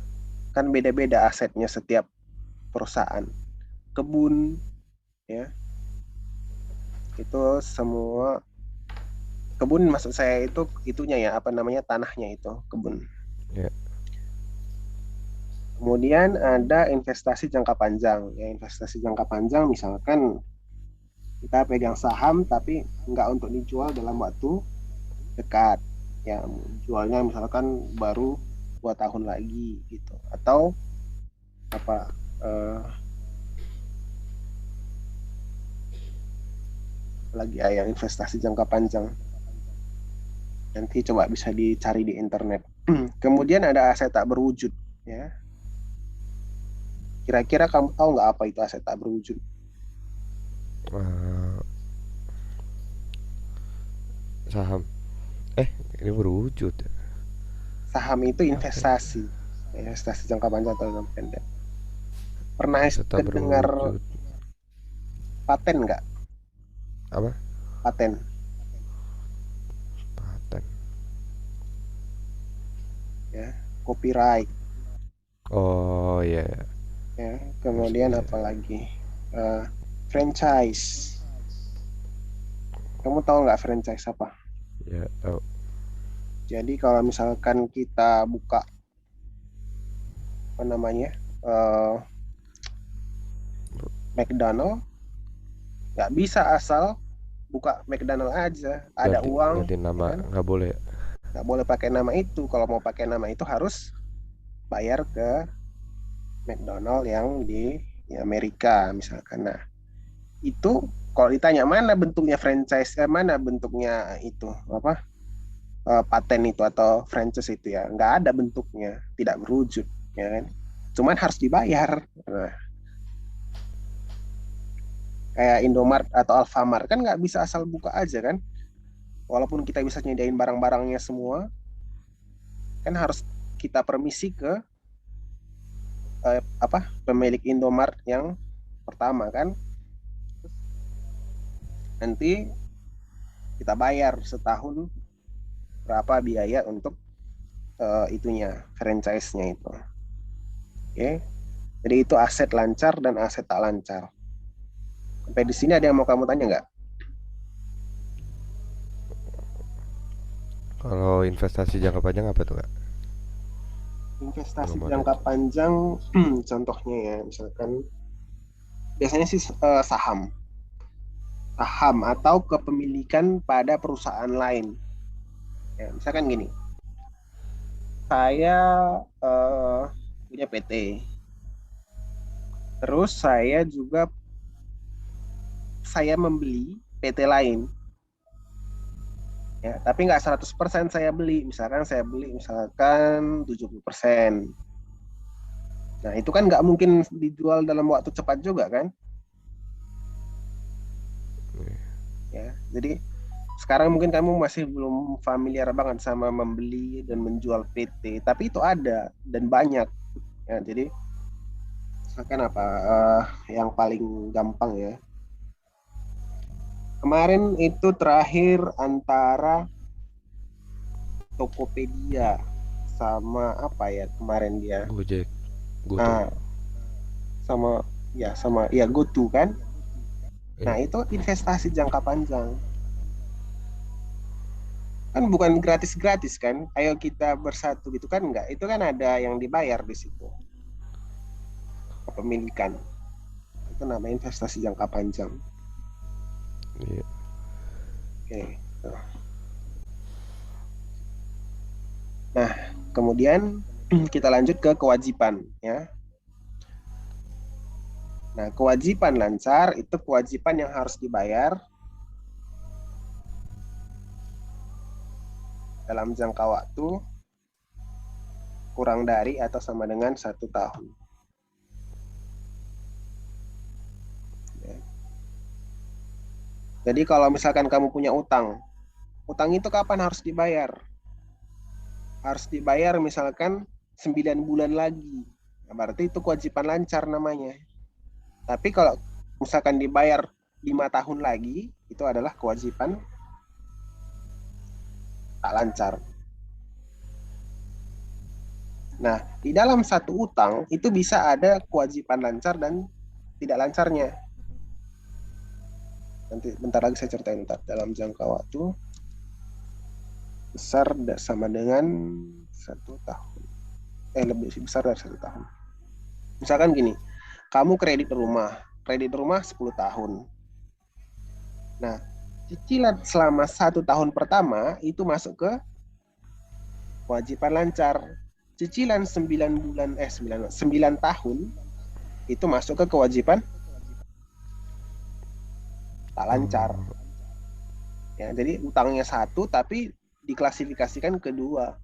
Kan beda-beda asetnya setiap perusahaan. Kebun, ya, itu semua kebun, maksud saya itu itunya ya, apa namanya, tanahnya itu kebun.
Iya.
Kemudian ada investasi jangka panjang. Ya, investasi jangka panjang misalkan kita pegang saham tapi nggak untuk dijual dalam waktu dekat. Ya, jualnya misalkan baru 2 tahun lagi gitu. Atau apa, lagi yang investasi jangka panjang. Nanti coba bisa dicari di internet. Kemudian ada aset tak berwujud. Ya, kira-kira kamu tahu nggak apa itu aset tak berwujud?
Eh, Saham. Ini berwujud ya?
Saham itu
Apa ya?
investasi, investasi jangka panjang atau jangka pendek. Pernah
Serta
dengar
berwujud.
paten nggak?
Apa?
Paten,
Paten.
ya, copyright,
Oh iya, iya.
ya.
Masuk
Kemudian
ya.
apa lagi? Eh, Franchise. Kamu tahu nggak franchise apa?
Ya, tahu.
Jadi kalau misalkan kita buka apa namanya, eh, McDonald, nggak bisa asal buka McDonald aja. Ada
Ganti
uang,
ganti
ya
nama
kan?
nggak boleh ya?
nggak boleh pakai nama itu. Kalau mau pakai nama itu harus bayar ke McDonald yang di Amerika misalkan. Nah, itu kalau ditanya mana bentuknya franchise, mana bentuknya itu apa paten itu atau franchise itu ya nggak ada bentuknya, tidak berwujud, ya kan? Cuman harus dibayar. Nah, kayak Indomart atau Alfamart kan nggak bisa asal buka aja kan? Walaupun kita bisa nyediain barang-barangnya semua, kan harus kita permisi ke apa pemilik Indomart yang pertama kan. Nanti kita bayar setahun berapa biaya untuk itunya franchise-nya itu. Oke. Jadi itu aset lancar dan aset tak lancar. Sampai di sini ada yang mau kamu tanya nggak?
Kalau investasi jangka panjang apa tuh, Kak?
Investasi
Belum ada
jangka
tuh.
panjang, contohnya ya, misalkan biasanya sih saham, saham atau kepemilikan pada perusahaan lain. Ya, misalkan gini, saya eh, punya PT, terus saya membeli PT lain, ya, tapi nggak 100% saya beli, misalkan 70%. Nah, itu kan nggak mungkin dijual dalam waktu cepat juga kan? Ya, jadi sekarang mungkin kamu masih belum familiar banget sama membeli dan menjual PT, tapi itu ada dan banyak. Ya, jadi misalkan apa yang paling gampang ya. Kemarin itu terakhir antara Tokopedia sama apa ya kemarin dia.
Gojek, GoTo.
Ah, sama ya GoTo kan. Nah,
Iya.
itu investasi jangka panjang. Kan bukan gratis-gratis kan. Ayo kita bersatu gitu kan enggak. Itu kan ada yang dibayar di situ. Kepemilikan. Itu namanya investasi jangka panjang.
Iya.
Oke. Nah, kemudian kita lanjut ke kewajiban ya. Nah, kewajiban lancar itu kewajiban yang harus dibayar dalam jangka waktu kurang dari atau sama dengan 1 tahun. Ya. Jadi kalau misalkan kamu punya utang, utang itu kapan harus dibayar? Harus dibayar misalkan 9 bulan lagi. Nah, berarti itu kewajiban lancar namanya. Tapi kalau misalkan dibayar 5 tahun lagi, itu adalah kewajiban tak lancar. Nah, di dalam satu utang itu bisa ada kewajiban lancar dan tidak lancarnya. Nanti bentar lagi saya ceritain bentar. Dalam jangka waktu besar sama dengan 1 tahun. Lebih besar dari 1 tahun. Misalkan gini, kamu kredit rumah 10 tahun. Nah, cicilan selama 1 tahun pertama itu masuk ke kewajiban lancar. Cicilan 9 bulan 9 tahun itu masuk ke kewajiban tak lancar.
Oh,
Ya, jadi utangnya satu tapi diklasifikasikan kedua.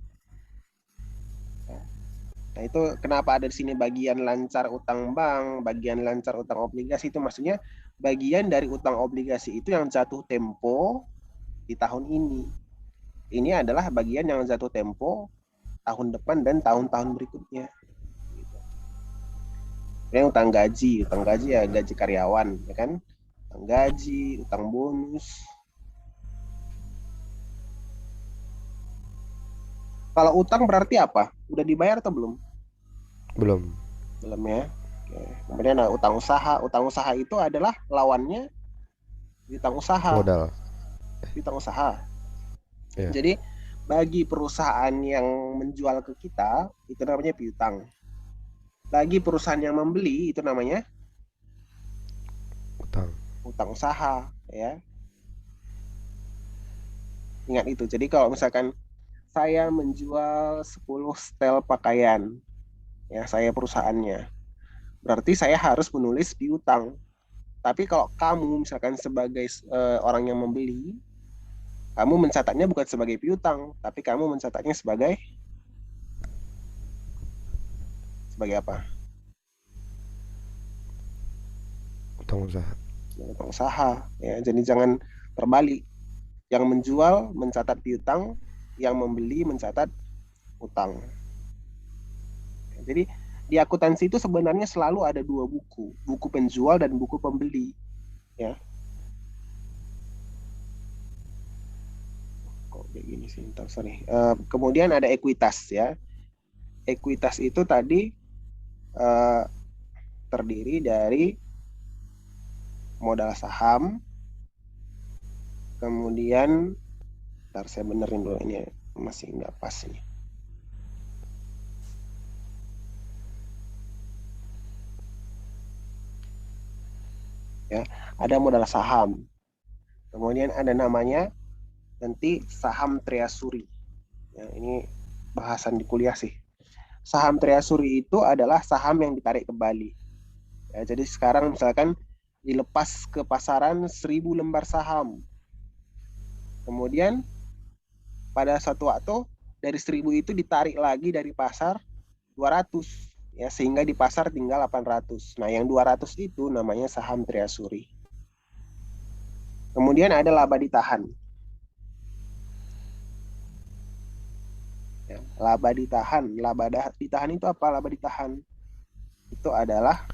Nah, itu kenapa ada di sini bagian lancar utang bank, bagian lancar utang obligasi itu maksudnya bagian dari utang obligasi itu yang jatuh tempo di tahun ini. Ini adalah bagian yang jatuh tempo tahun depan dan tahun-tahun berikutnya. Yang utang gaji ya gaji karyawan, ya kan? Utang gaji, utang bonus. Kalau utang berarti apa? Udah dibayar atau belum?
belum.
Belum ya. Oke. Kemudian nah, utang usaha. Utang usaha itu adalah lawannya utang usaha.
Modal.
Utang usaha.
Ya.
Jadi bagi perusahaan yang menjual ke kita itu namanya piutang. Bagi perusahaan yang membeli itu namanya
Utang.
utang usaha, ya. Ingat itu. Jadi kalau misalkan saya menjual 10 setel pakaian, ya saya perusahaannya. Berarti saya harus menulis piutang. Tapi kalau kamu misalkan sebagai orang yang membeli, kamu mencatatnya bukan sebagai piutang, tapi kamu mencatatnya sebagai apa?
Utang usaha.
Sebagai pengusaha. Ya, jadi jangan terbalik. Yang menjual mencatat piutang, yang membeli mencatat utang. Ya, jadi di akuntansi itu sebenarnya selalu ada dua buku, buku penjual dan buku pembeli. Ya, kok kayak gini sih? Ntar, sorry. Kemudian ada ekuitas ya. Ekuitas itu tadi eh, terdiri dari modal saham, kemudian, ntar saya benerin dulu ini masih nggak pas ini. Ya, ada modal saham, kemudian ada namanya nanti saham treasury. Ya, ini bahasan di kuliah sih. Saham treasury itu adalah saham yang ditarik kembali. Ya, jadi sekarang misalkan dilepas ke pasaran 1.000 lembar saham. Kemudian pada suatu waktu dari 1.000 itu ditarik lagi dari pasar 200 ya, sehingga di pasar tinggal 800. Nah, yang 200 itu namanya saham treasury. Kemudian ada laba ditahan. Ya, laba ditahan. Ditahan itu apa? Laba ditahan itu adalah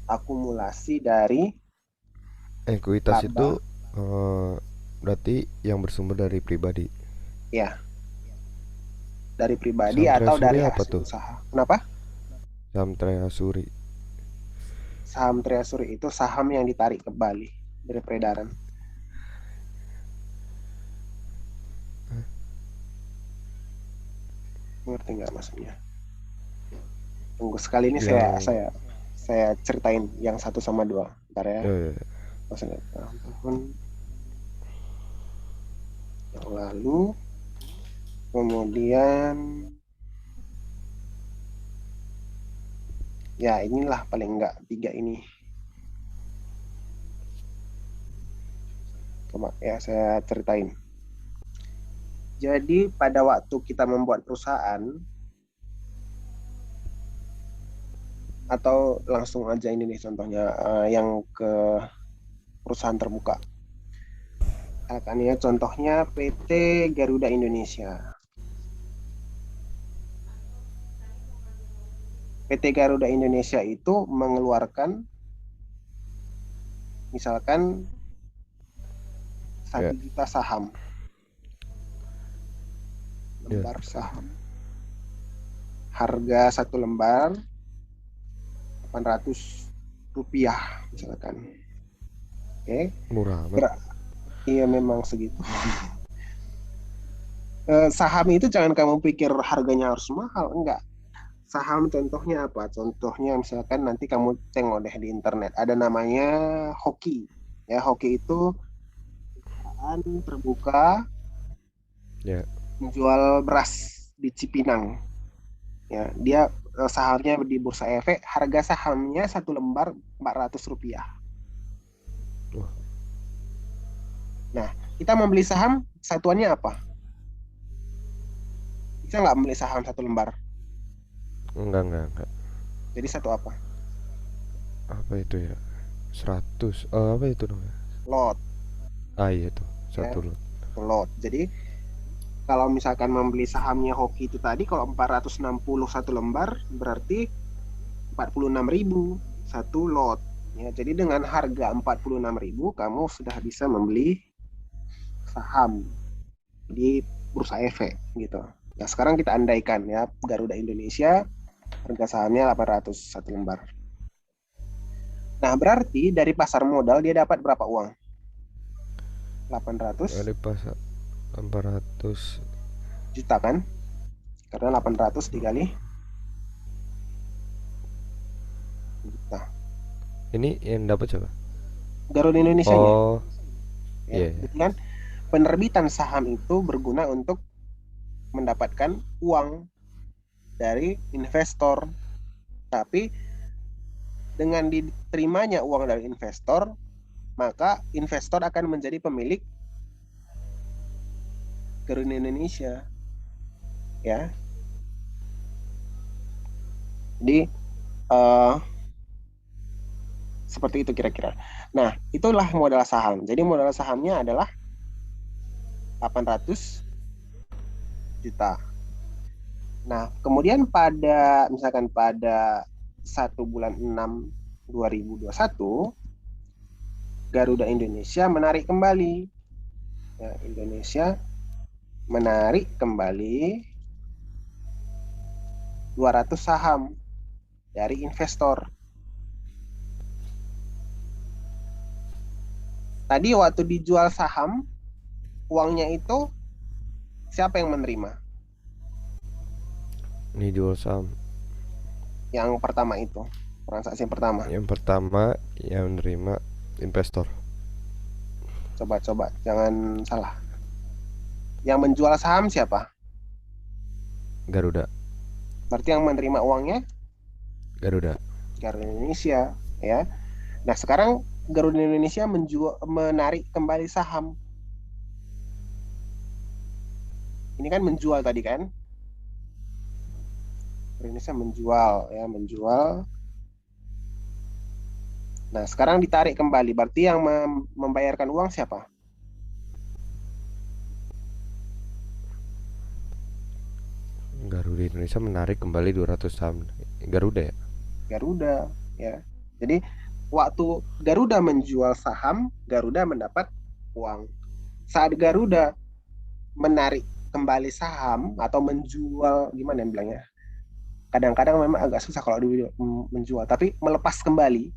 akumulasi dari
Ekuitas itu
laba,
eh, berarti yang bersumber dari pribadi.
ya, dari pribadi
Saham
atau
treasury
dari
apa
hasil
tuh?
usaha. Kenapa?
Saham treasury.
Saham treasury itu saham yang ditarik kembali dari peredaran. Ngerti nggak maksudnya? Tunggu sekali ini saya
Yang
saya saya ceritain yang satu sama dua. Bentar ya.
eh,
Maksudnya tahun yang lalu, kemudian ya inilah paling enggak tiga ini. Coba ya saya ceritain. Jadi pada waktu kita membuat perusahaan, atau langsung aja ini nih contohnya, yang ke perusahaan terbuka. Akan ya contohnya PT Garuda Indonesia. PT Garuda Indonesia itu mengeluarkan misalkan
ya,
1 juta saham,
ya,
lembar saham. Harga satu lembar 800 rupiah misalkan. Oke,
murah amat.
iya memang segitu. Saham itu jangan kamu pikir harganya harus mahal, enggak. Saham contohnya apa? Contohnya misalkan nanti kamu tengok deh di internet, ada namanya Hoki. Ya, Hoki itu perusahaan terbuka
Ya,
menjual beras di Cipinang. Ya, dia sahamnya di Bursa Efek, harga sahamnya satu lembar 400 rupiah.
wah,
Nah, kita membeli saham, satuannya apa? Bisa nggak membeli saham satu lembar?
enggak.
Jadi satu apa?
Apa itu ya? 100. Apa itu namanya?
Lot,
Iya tuh,
ya,
satu lot.
lot. Jadi kalau misalkan membeli sahamnya Hoki itu tadi, kalau 461 satu lembar, berarti 46.000 satu lot. Ya, jadi dengan harga 46.000, kamu sudah bisa membeli saham di Bursa Efek gitu. Nah, sekarang kita andaikan ya, Garuda Indonesia harga sahamnya 800 satu lembar. Nah, berarti dari pasar modal dia dapat berapa uang? 800
Kali pas 400.
juta kan? Karena 800 dikali juta.
Ini yang dapat siapa?
Garuda Indonesianya.
Oh,
Ya,
iya.
gitu kan? penerbitan saham itu berguna untuk mendapatkan uang dari investor. Tapi dengan diterimanya uang dari investor, maka investor akan menjadi pemilik Garuda Indonesia, ya. Jadi seperti itu kira-kira. Nah, itulah modal saham. Jadi modal sahamnya adalah 800 juta. Nah, kemudian misalkan pada 1 bulan 6 2021, Garuda Indonesia menarik kembali. Ya, Indonesia menarik kembali 200 saham dari investor. Tadi waktu dijual saham, uangnya itu siapa yang menerima?
Ini jual saham.
Yang pertama itu, transaksi yang pertama.
Yang pertama yang menerima investor.
Coba, jangan salah. Yang menjual saham siapa?
Garuda.
Berarti yang menerima uangnya
Garuda.
Garuda Indonesia, ya. Nah, sekarang Garuda Indonesia menarik kembali saham. Ini kan menjual tadi kan? Garuda Indonesia menjual. Nah, sekarang ditarik kembali. Berarti yang membayarkan uang siapa?
Garuda Indonesia menarik kembali 200 saham. Garuda ya?
Garuda, ya. Jadi waktu Garuda menjual saham, Garuda mendapat uang. Saat Garuda menarik kembali saham atau menjual, gimana yang bilangnya? Kadang-kadang memang agak susah kalau menjual, tapi melepas kembali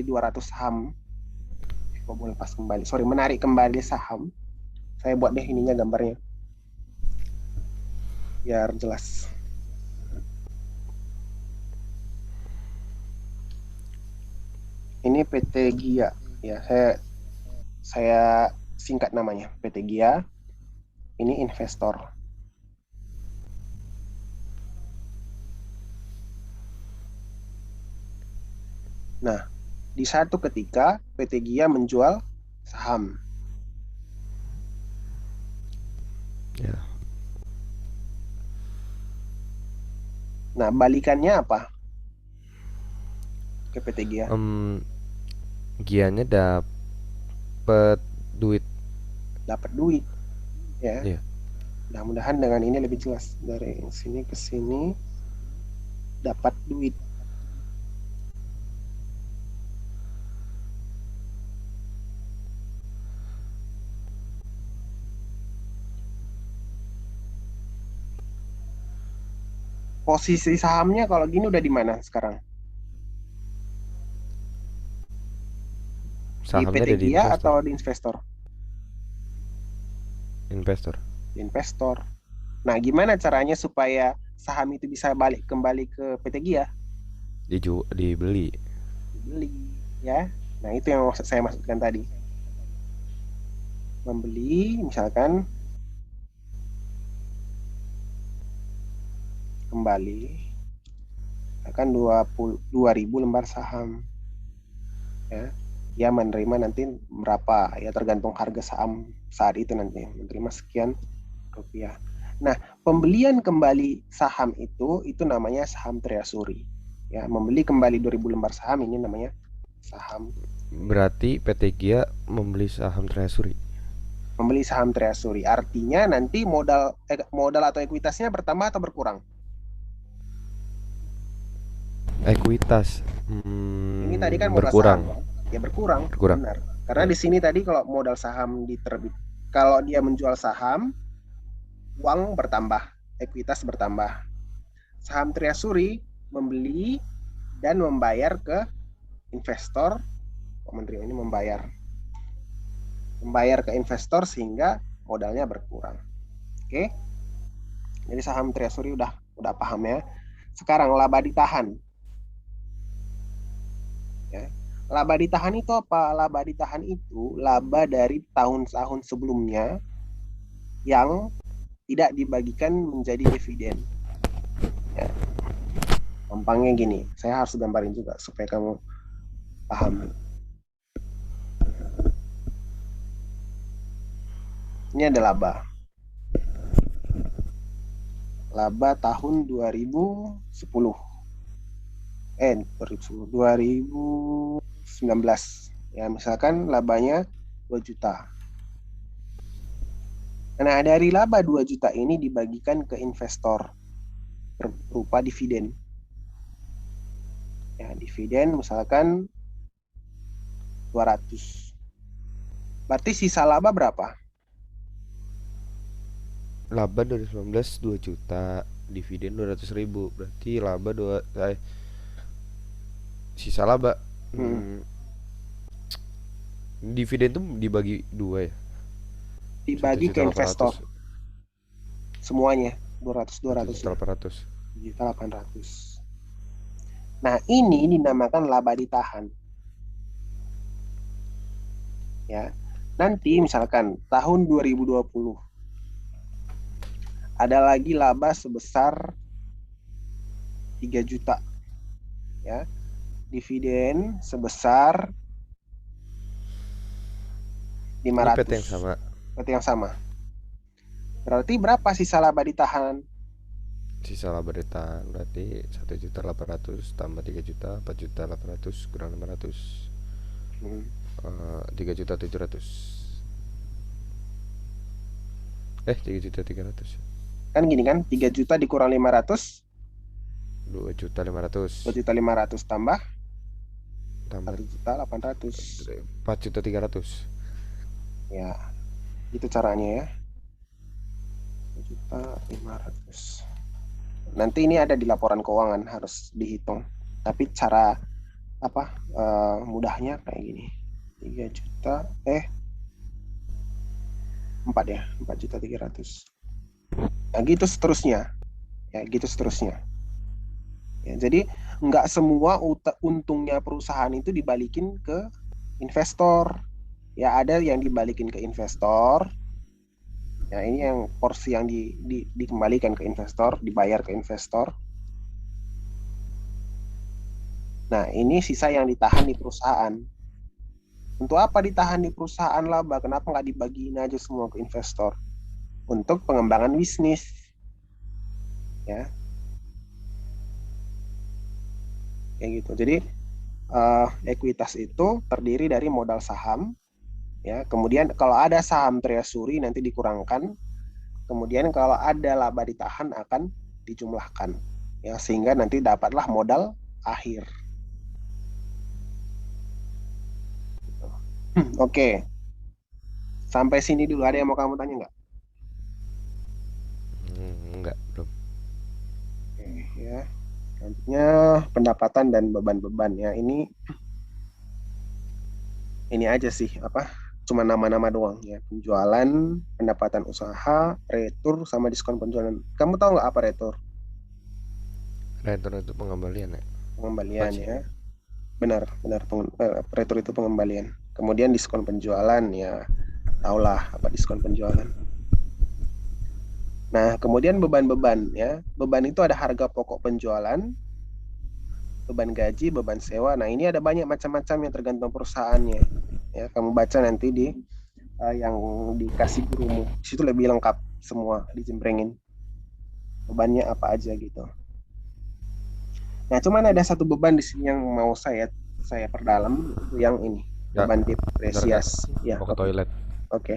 200 saham. Menarik kembali saham. Saya buat deh ininya gambarnya biar jelas. Ini PT Gia, ya. Saya singkat namanya, PT Gia. Ini investor. Nah, di satu ketika PT Gia menjual saham.
Ya.
Nah, balikannya apa ke PT Gia?
Gianya dapat duit.
Dapat duit, ya.
Iya.
Mudah-mudahan dengan ini lebih jelas. Dari sini ke sini dapat duit. Posisi sahamnya kalau gini udah di mana sekarang? Di
Sahamnya
PT
ada di
Gia
investor.
atau di investor?
Investor.
Di investor. Nah, gimana caranya supaya saham itu bisa balik kembali ke PT Gia?
Dibeli.
Dibeli, ya. Nah, itu yang saya maksudkan tadi. Membeli, misalkan kembali akan 2.000 lembar saham, ya. Dia menerima nanti berapa, ya, tergantung harga saham saat itu, nanti menerima sekian rupiah. Nah, pembelian kembali saham itu namanya saham treasury, ya. Membeli kembali 2.000 lembar saham ini namanya saham.
Berarti PT Gia membeli saham treasury.
Membeli saham treasury artinya nanti modal atau ekuitasnya bertambah atau berkurang?
Ekuitas.
Ini tadi kan modal
Berkurang.
saham, ya berkurang,
Berkurang.
benar. Karena
Ya.
di sini tadi kalau modal saham kalau dia menjual saham, uang bertambah, ekuitas bertambah. Saham treasury membeli dan membayar ke investor, ini membayar ke investor sehingga modalnya berkurang. Oke. Jadi saham treasury udah paham, ya. Sekarang laba ditahan. Ya. Laba ditahan itu apa? Laba ditahan itu laba dari tahun-tahun sebelumnya yang tidak dibagikan menjadi dividen. Ya, gampangnya gini, saya harus gambarin juga supaya kamu paham. Ini ada laba. Laba tahun 2010. 2010, 2019. Ya, misalkan labanya 2 juta. Nah, dari laba 2 juta ini dibagikan ke investor berupa dividen. Ya, dividen misalkan 200. Berarti sisa laba berapa?
Laba 2019 2 juta, dividen 200.000. Berarti laba sisa laba.
Hmm,
Hmm, dividen tuh dibagi dua ya. Satu
dibagi ke
juta delapan
investor
ratus
semuanya 200
satu
200
juta
ya.
delapan ratus
1.800. Nah, ini dinamakan laba ditahan ya. Nanti misalkan tahun 2020 ada lagi laba sebesar 3 juta ya. Dividen sebesar
Ini PT
500.
yang sama.
Berarti yang sama. Berarti berapa sisa laba ditahan?
Sisa laba ditahan berarti 1.800.000 tambah 3 juta, 4.800.000 kurang 500,
Hmm.
3.700.000. 3.300.000.
Kan gini kan, 3 juta dikurang 500, 2
2.500.000
juta 500 tambah
tambah
1.800.000.
4.300.000.
Ya, itu caranya ya. 1.500.000. Nanti ini ada di laporan keuangan harus dihitung. Tapi cara apa mudahnya kayak gini. 3 juta 4 ya, 4.300.000. Nah, gitu seterusnya. Ya, gitu seterusnya. Ya, jadi nggak semua untungnya perusahaan itu dibalikin ke investor. Ya, ada yang dibalikin ke investor. Ya, ini yang porsi yang dikembalikan ke investor, dibayar ke investor. Nah, ini sisa yang ditahan di perusahaan. Untuk apa ditahan di perusahaan laba? Kenapa nggak dibagiin aja semua ke investor? Untuk pengembangan bisnis. Ya, kayak gitu. Jadi, ekuitas itu terdiri dari modal saham. Ya, kemudian kalau ada saham treasury nanti dikurangkan. Kemudian kalau ada laba ditahan akan dijumlahkan. Ya, sehingga nanti dapatlah modal akhir. Oke, sampai sini dulu. Ada yang mau kamu tanya nggak?
Enggak, belum.
Oke, ya. Selanjutnya pendapatan dan beban-beban ya. Ini aja sih apa? Cuma nama-nama doang ya. Penjualan, pendapatan usaha, retur sama diskon penjualan. Kamu tahu nggak apa retur?
Return itu pengembalian ya. Bukan
Pengembalian
sih.
ya. Benar, benar. Retur itu pengembalian. Kemudian diskon penjualan ya. Tahulah apa diskon penjualan. Nah, kemudian beban-beban ya. Beban itu ada harga pokok penjualan, beban gaji, beban sewa. Nah, ini ada banyak macam-macam yang tergantung perusahaannya. Ya, kamu baca nanti di yang dikasih gurumu. Di situ lebih lengkap semua dijembrengin. Bebannya apa aja gitu. Nah, cuman ada satu beban di sini yang mau saya perdalam itu yang ini,
Kak,
beban
bentar kak,
depresiasi. Ya,
mau ke
oke.
toilet.
Oke.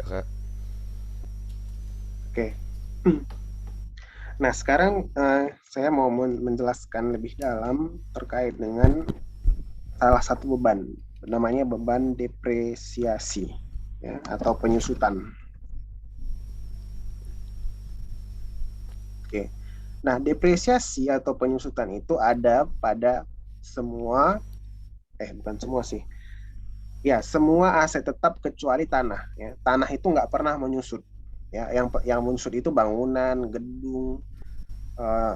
ya Kak.
Oke. Nah, sekarang saya mau menjelaskan lebih dalam terkait dengan salah satu beban, namanya beban depresiasi, ya, atau penyusutan. Oke. Nah, depresiasi atau penyusutan itu ada pada semua, bukan semua sih, ya semua aset tetap kecuali tanah. Ya. Tanah itu nggak pernah menyusut. Ya, yang menyusut itu bangunan, gedung, eh,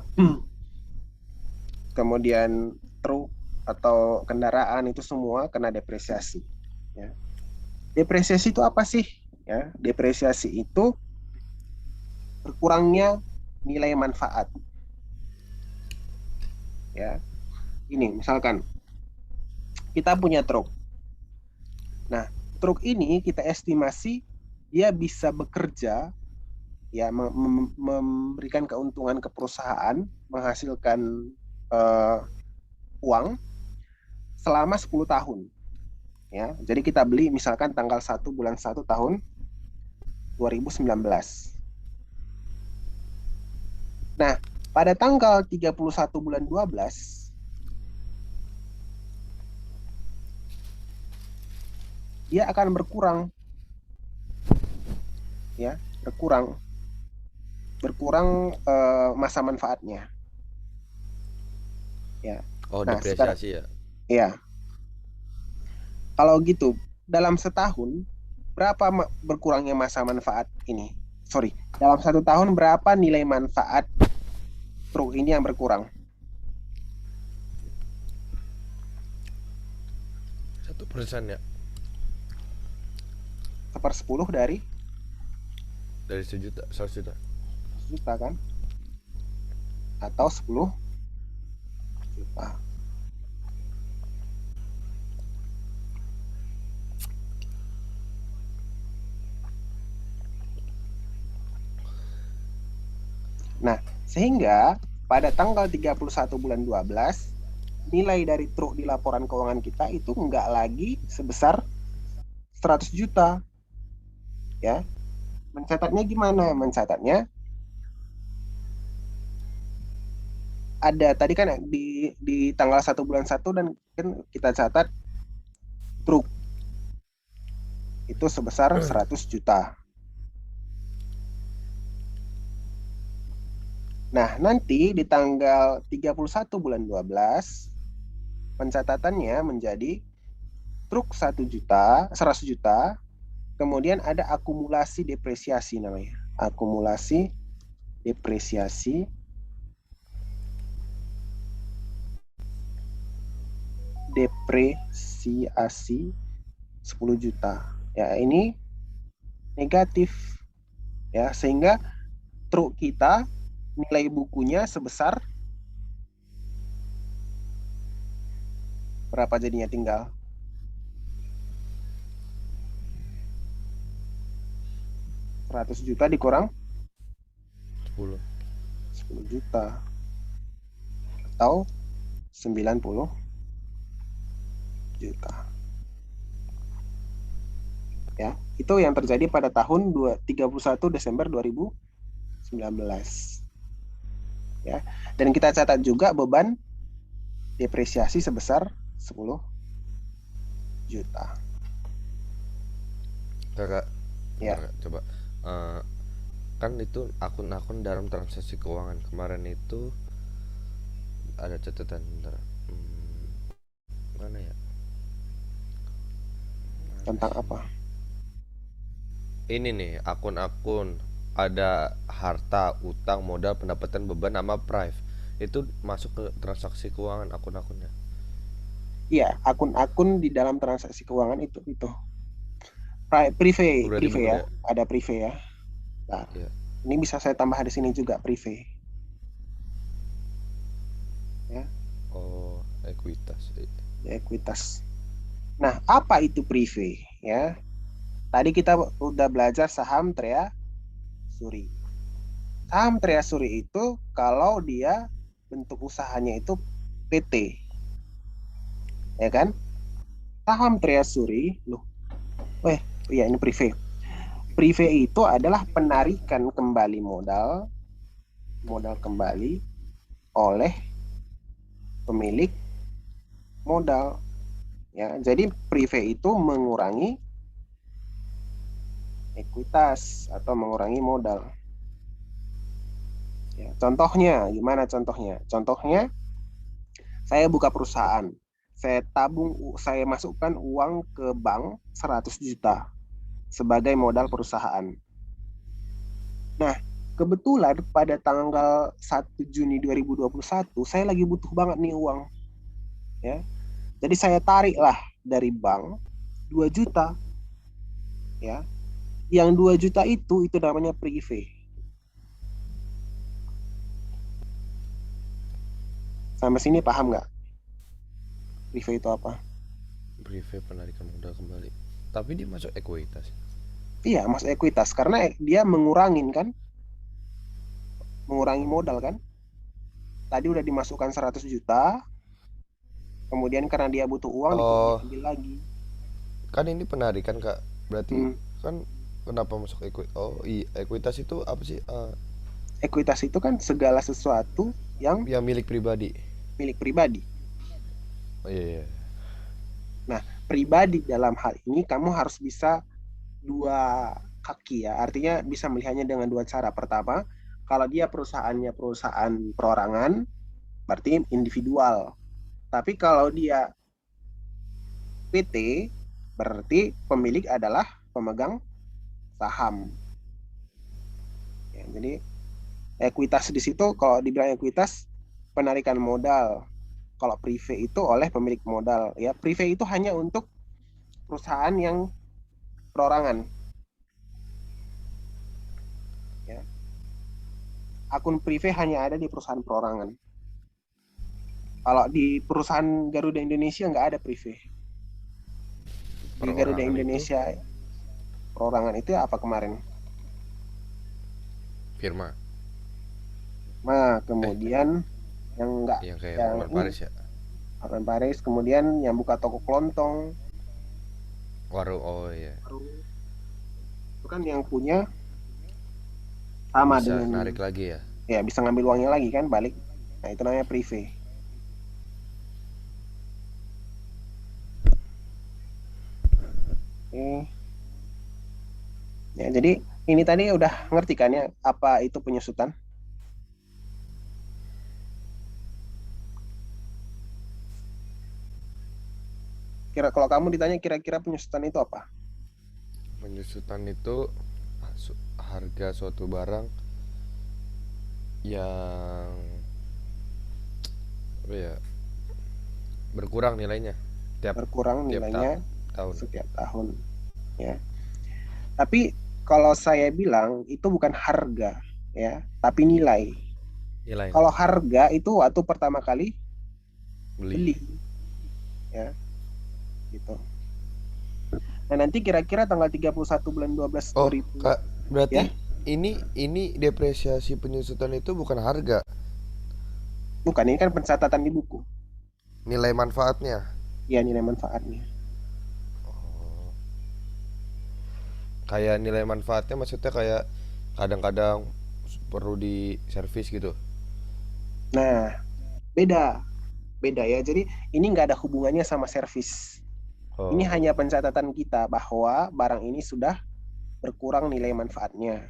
kemudian truk atau kendaraan itu semua kena depresiasi. Ya. Depresiasi itu apa sih? Ya, depresiasi itu berkurangnya nilai manfaat. Ya, ini misalkan kita punya truk. Nah, truk ini kita estimasi dia bisa bekerja, ya, memberikan keuntungan ke perusahaan, menghasilkan uh, uang selama 10 tahun. Ya, jadi kita beli misalkan tanggal 1 bulan 1 tahun 2019. Nah, pada tanggal 31 bulan 12, dia akan berkurang, ya, berkurang masa manfaatnya. Ya.
Oh,
Nah, sekarang,
depresiasi ya.
ya, kalau gitu dalam setahun berapa berkurangnya masa manfaat ini? Sorry, dalam 1 tahun berapa nilai manfaat truk ini yang berkurang?
1% ya,
1/10 dari
dari 1 juta, 100 juta.
1 juta kan? Atau 10 juta. Nah, sehingga pada tanggal 31 bulan 12, nilai dari truk di laporan keuangan kita itu enggak lagi sebesar 100 juta. Ya, mencatatnya gimana? Mencatatnya ada tadi kan di tanggal 1 bulan 1 dan kan kita catat truk itu sebesar 100 juta. Nah, nanti di tanggal 31 bulan 12 pencatatannya menjadi truk 1 juta, 100 juta, kemudian ada akumulasi depresiasi namanya. Akumulasi depresiasi depresiasi 10 juta. Ya, ini negatif, ya, sehingga truk kita nilai bukunya sebesar berapa jadinya tinggal? 100 juta dikurang
10.
10 juta atau 90 juta. Ya, itu yang terjadi pada tahun 31 Desember 2019. Ya. Dan kita catat juga beban depresiasi sebesar 10 juta.
Kakak, bentar,
Ya.
Kak, coba. Eh, kan itu akun-akun dalam transaksi keuangan kemarin itu ada catatan, bentar. Mana ya? Mana
Tentang
sih?
apa?
Ini nih, akun-akun ada harta, utang, modal, pendapatan, beban, sama prive. Itu masuk ke transaksi keuangan akun-akunnya.
Iya, akun-akun di dalam transaksi keuangan itu.
Oh,
Prive,
berarti
prive
bener
ya.
ya?
Ada prive ya. Nah,
Iya.
ini bisa saya tambah di sini juga prive. Ya,
Oh, ekuitas.
ekuitas. Nah, apa itu prive? Ya, tadi kita udah belajar saham treasury. Saham treasury itu kalau dia bentuk usahanya itu PT, ya kan? Saham treasury, loh, ya ini prive. Prive itu adalah penarikan kembali modal kembali oleh pemilik modal. Ya, jadi prive itu mengurangi ekuitas atau mengurangi modal. Ya, contohnya, gimana contohnya? Contohnya, saya buka perusahaan, saya masukkan uang ke bank 100 juta sebagai modal perusahaan. Nah, kebetulan pada tanggal 1 Juni 2021, saya lagi butuh banget nih uang. Ya, jadi saya tariklah dari bank 2 juta. Ya, yang 2 juta itu namanya prive. Sampai sini paham nggak? Prive itu apa?
Prive penarikan modal kembali. Tapi dia masuk ekuitas.
Iya, masuk ekuitas karena dia mengurangi
Oh.
modal kan. Tadi udah dimasukkan 100 juta, kemudian karena dia butuh uang
Oh,
diambil lagi.
kan ini penarikan kak. Berarti
Hmm.
kan kenapa masuk ekuitas? Oh iya, ekuitas itu apa sih?
Ekuitas itu kan segala sesuatu yang
Yang milik pribadi.
milik pribadi.
Oh iya, iya.
Nah, pribadi dalam hal ini kamu harus bisa dua kaki ya. Artinya bisa melihatnya dengan dua cara. Pertama, kalau dia perusahaannya perusahaan perorangan, berarti individual. Tapi kalau dia PT, berarti pemilik adalah pemegang saham. Ya, jadi ekuitas di situ kalau dibilang ekuitas penarikan modal. Kalau prive itu oleh pemilik modal. Ya, prive itu hanya untuk perusahaan yang perorangan. Ya, akun prive hanya ada di perusahaan perorangan. Kalau di perusahaan Garuda Indonesia nggak ada prive. Di Garuda
Perorangan itu
Indonesia perorangan itu apa kemarin?
firma.
Nah,
Eh,
kemudian yang enggak,
yang kayak
yang
Hotman Paris ya.
Hotman Paris, kemudian yang buka toko kelontong,
Warung, oh iya.
itu kan yang punya sama
Bisa
dengan,
narik lagi ya.
ya bisa ngambil uangnya lagi kan balik. Nah, itu namanya prive. Oke. Ya, jadi ini tadi udah ngerti kan ya apa itu penyusutan? Kalau kamu ditanya kira-kira penyusutan itu apa?
Penyusutan itu harga suatu barang yang apa ya, berkurang nilainya tiap
Berkurang
tiap
nilainya
tahun.
setiap tahun, ya. Tapi kalau saya bilang itu bukan harga, ya, tapi nilai.
Nilai
Kalau
namanya.
harga itu waktu pertama kali
Beli.
beli, ya, gitu. Nah, nanti kira-kira tanggal 31 bulan 12
Oh
2000,
kak,
ya.
berarti ini depresiasi penyusutan itu bukan harga,
Bukan, ini kan pencatatan di buku.
nilai manfaatnya.
Ya, nilai manfaatnya.
Kayak nilai manfaatnya maksudnya kayak kadang-kadang perlu di servis gitu.
Nah, beda, beda ya. Jadi ini nggak ada hubungannya sama servis. Ini
Oh
hanya pencatatan kita bahwa barang ini sudah berkurang nilai manfaatnya.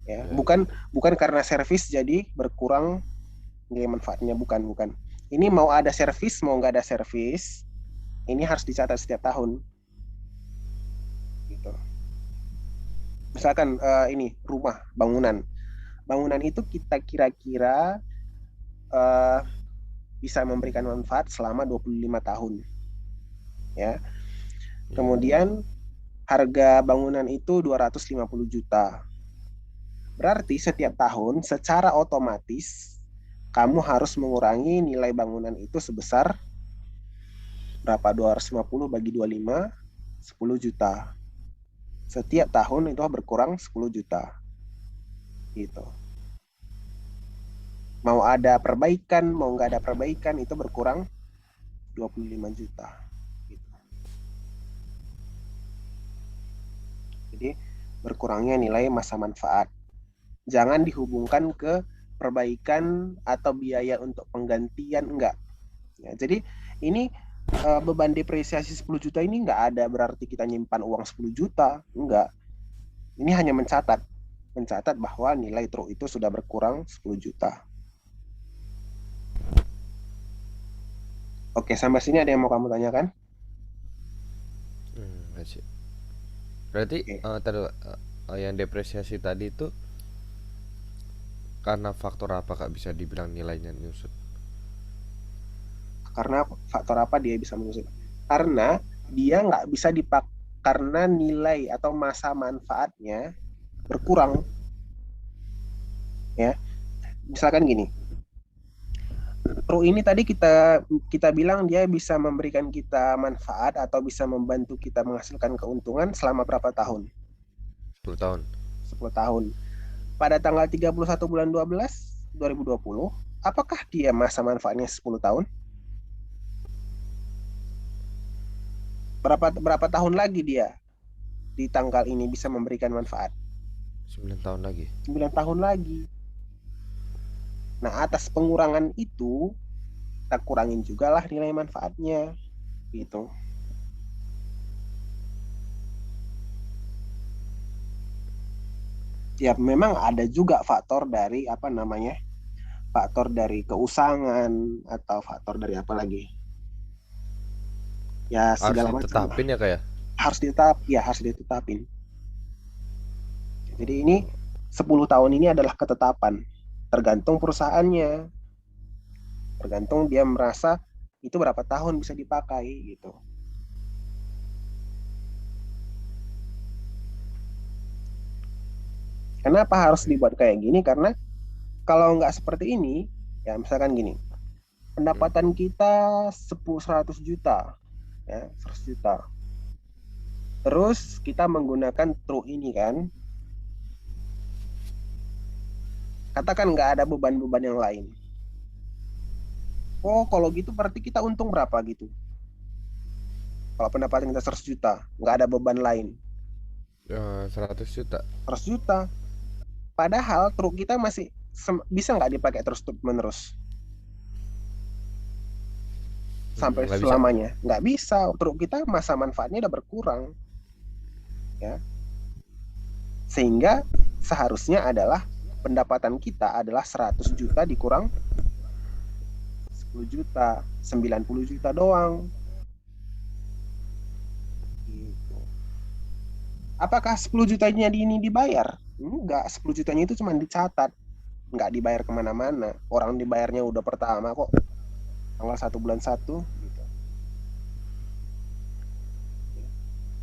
Ya,
ya, ya.
bukan bukan karena servis jadi berkurang nilai manfaatnya, bukan, bukan. Ini mau ada servis mau nggak ada servis, ini harus dicatat setiap tahun. Gitu. Misalkan ini rumah, bangunan itu kita kira-kira uh, bisa memberikan manfaat selama 25 tahun. Ya.
Ya.
Kemudian harga bangunan itu 250 juta. Berarti setiap tahun secara otomatis kamu harus mengurangi nilai bangunan itu sebesar berapa? 250 bagi 25, 10 juta. Setiap tahun itu berkurang 10 juta. Gitu. Mau ada perbaikan, mau nggak ada perbaikan itu berkurang 25 juta. Gitu. Jadi berkurangnya nilai masa manfaat. Jangan dihubungkan ke perbaikan atau biaya untuk penggantian, enggak. Ya, jadi ini beban depresiasi 10 juta ini enggak ada berarti kita nyimpan uang 10 juta, enggak. Ini hanya mencatat bahwa nilai truk itu sudah berkurang 10 juta. Oke, sampai sini ada yang mau kamu tanyakan?
Masih. Berarti
Oke.
yang depresiasi tadi itu karena faktor apa Kak bisa dibilang nilainya nyusut?
Karena faktor apa dia bisa menyusut? Karena dia nggak bisa dipakai, karena nilai atau masa manfaatnya berkurang. Ya, misalkan gini, truk ini tadi kita bilang dia bisa memberikan kita manfaat atau bisa membantu kita menghasilkan keuntungan selama berapa tahun?
10 tahun.
10 tahun. Pada tanggal 31 bulan 12 2020, apakah dia masa manfaatnya 10 tahun? Berapa tahun lagi dia di tanggal ini bisa memberikan manfaat?
9 tahun lagi.
9 tahun lagi. Nah, atas pengurangan itu kita kurangin juga lah nilai manfaatnya gitu. Ya memang ada juga faktor dari faktor dari keusangan atau faktor dari apa lagi, ya
Harus
segala macam lah.
ditetapin ya kayak.
Harus ditetapin. Jadi ini 10 tahun ini adalah ketetapan, tergantung perusahaannya, tergantung dia merasa itu berapa tahun bisa dipakai gitu. Kenapa harus dibuat kayak gini? Karena kalau nggak seperti ini, ya misalkan gini, pendapatan kita 100 juta, ya 100 juta. Terus kita menggunakan truk ini kan, katakan nggak ada beban-beban yang lain. Oh, kalau gitu berarti kita untung berapa gitu? Kalau pendapatan kita 100 juta, nggak ada beban lain.
100 juta.
100 juta. Padahal truk kita masih bisa nggak dipakai terus menerus sampai
Nggak bisa.
selamanya? Nggak bisa. Truk kita masa manfaatnya udah berkurang, ya. Sehingga seharusnya adalah pendapatan kita adalah 100 juta dikurang 10 juta, 90 juta doang. Gitu. Apakah 10 jutanya ini dibayar? Enggak, 10 jutanya itu cuma dicatat, nggak dibayar kemana-mana. Orang dibayarnya udah pertama kok, tanggal 1 bulan 1 gitu.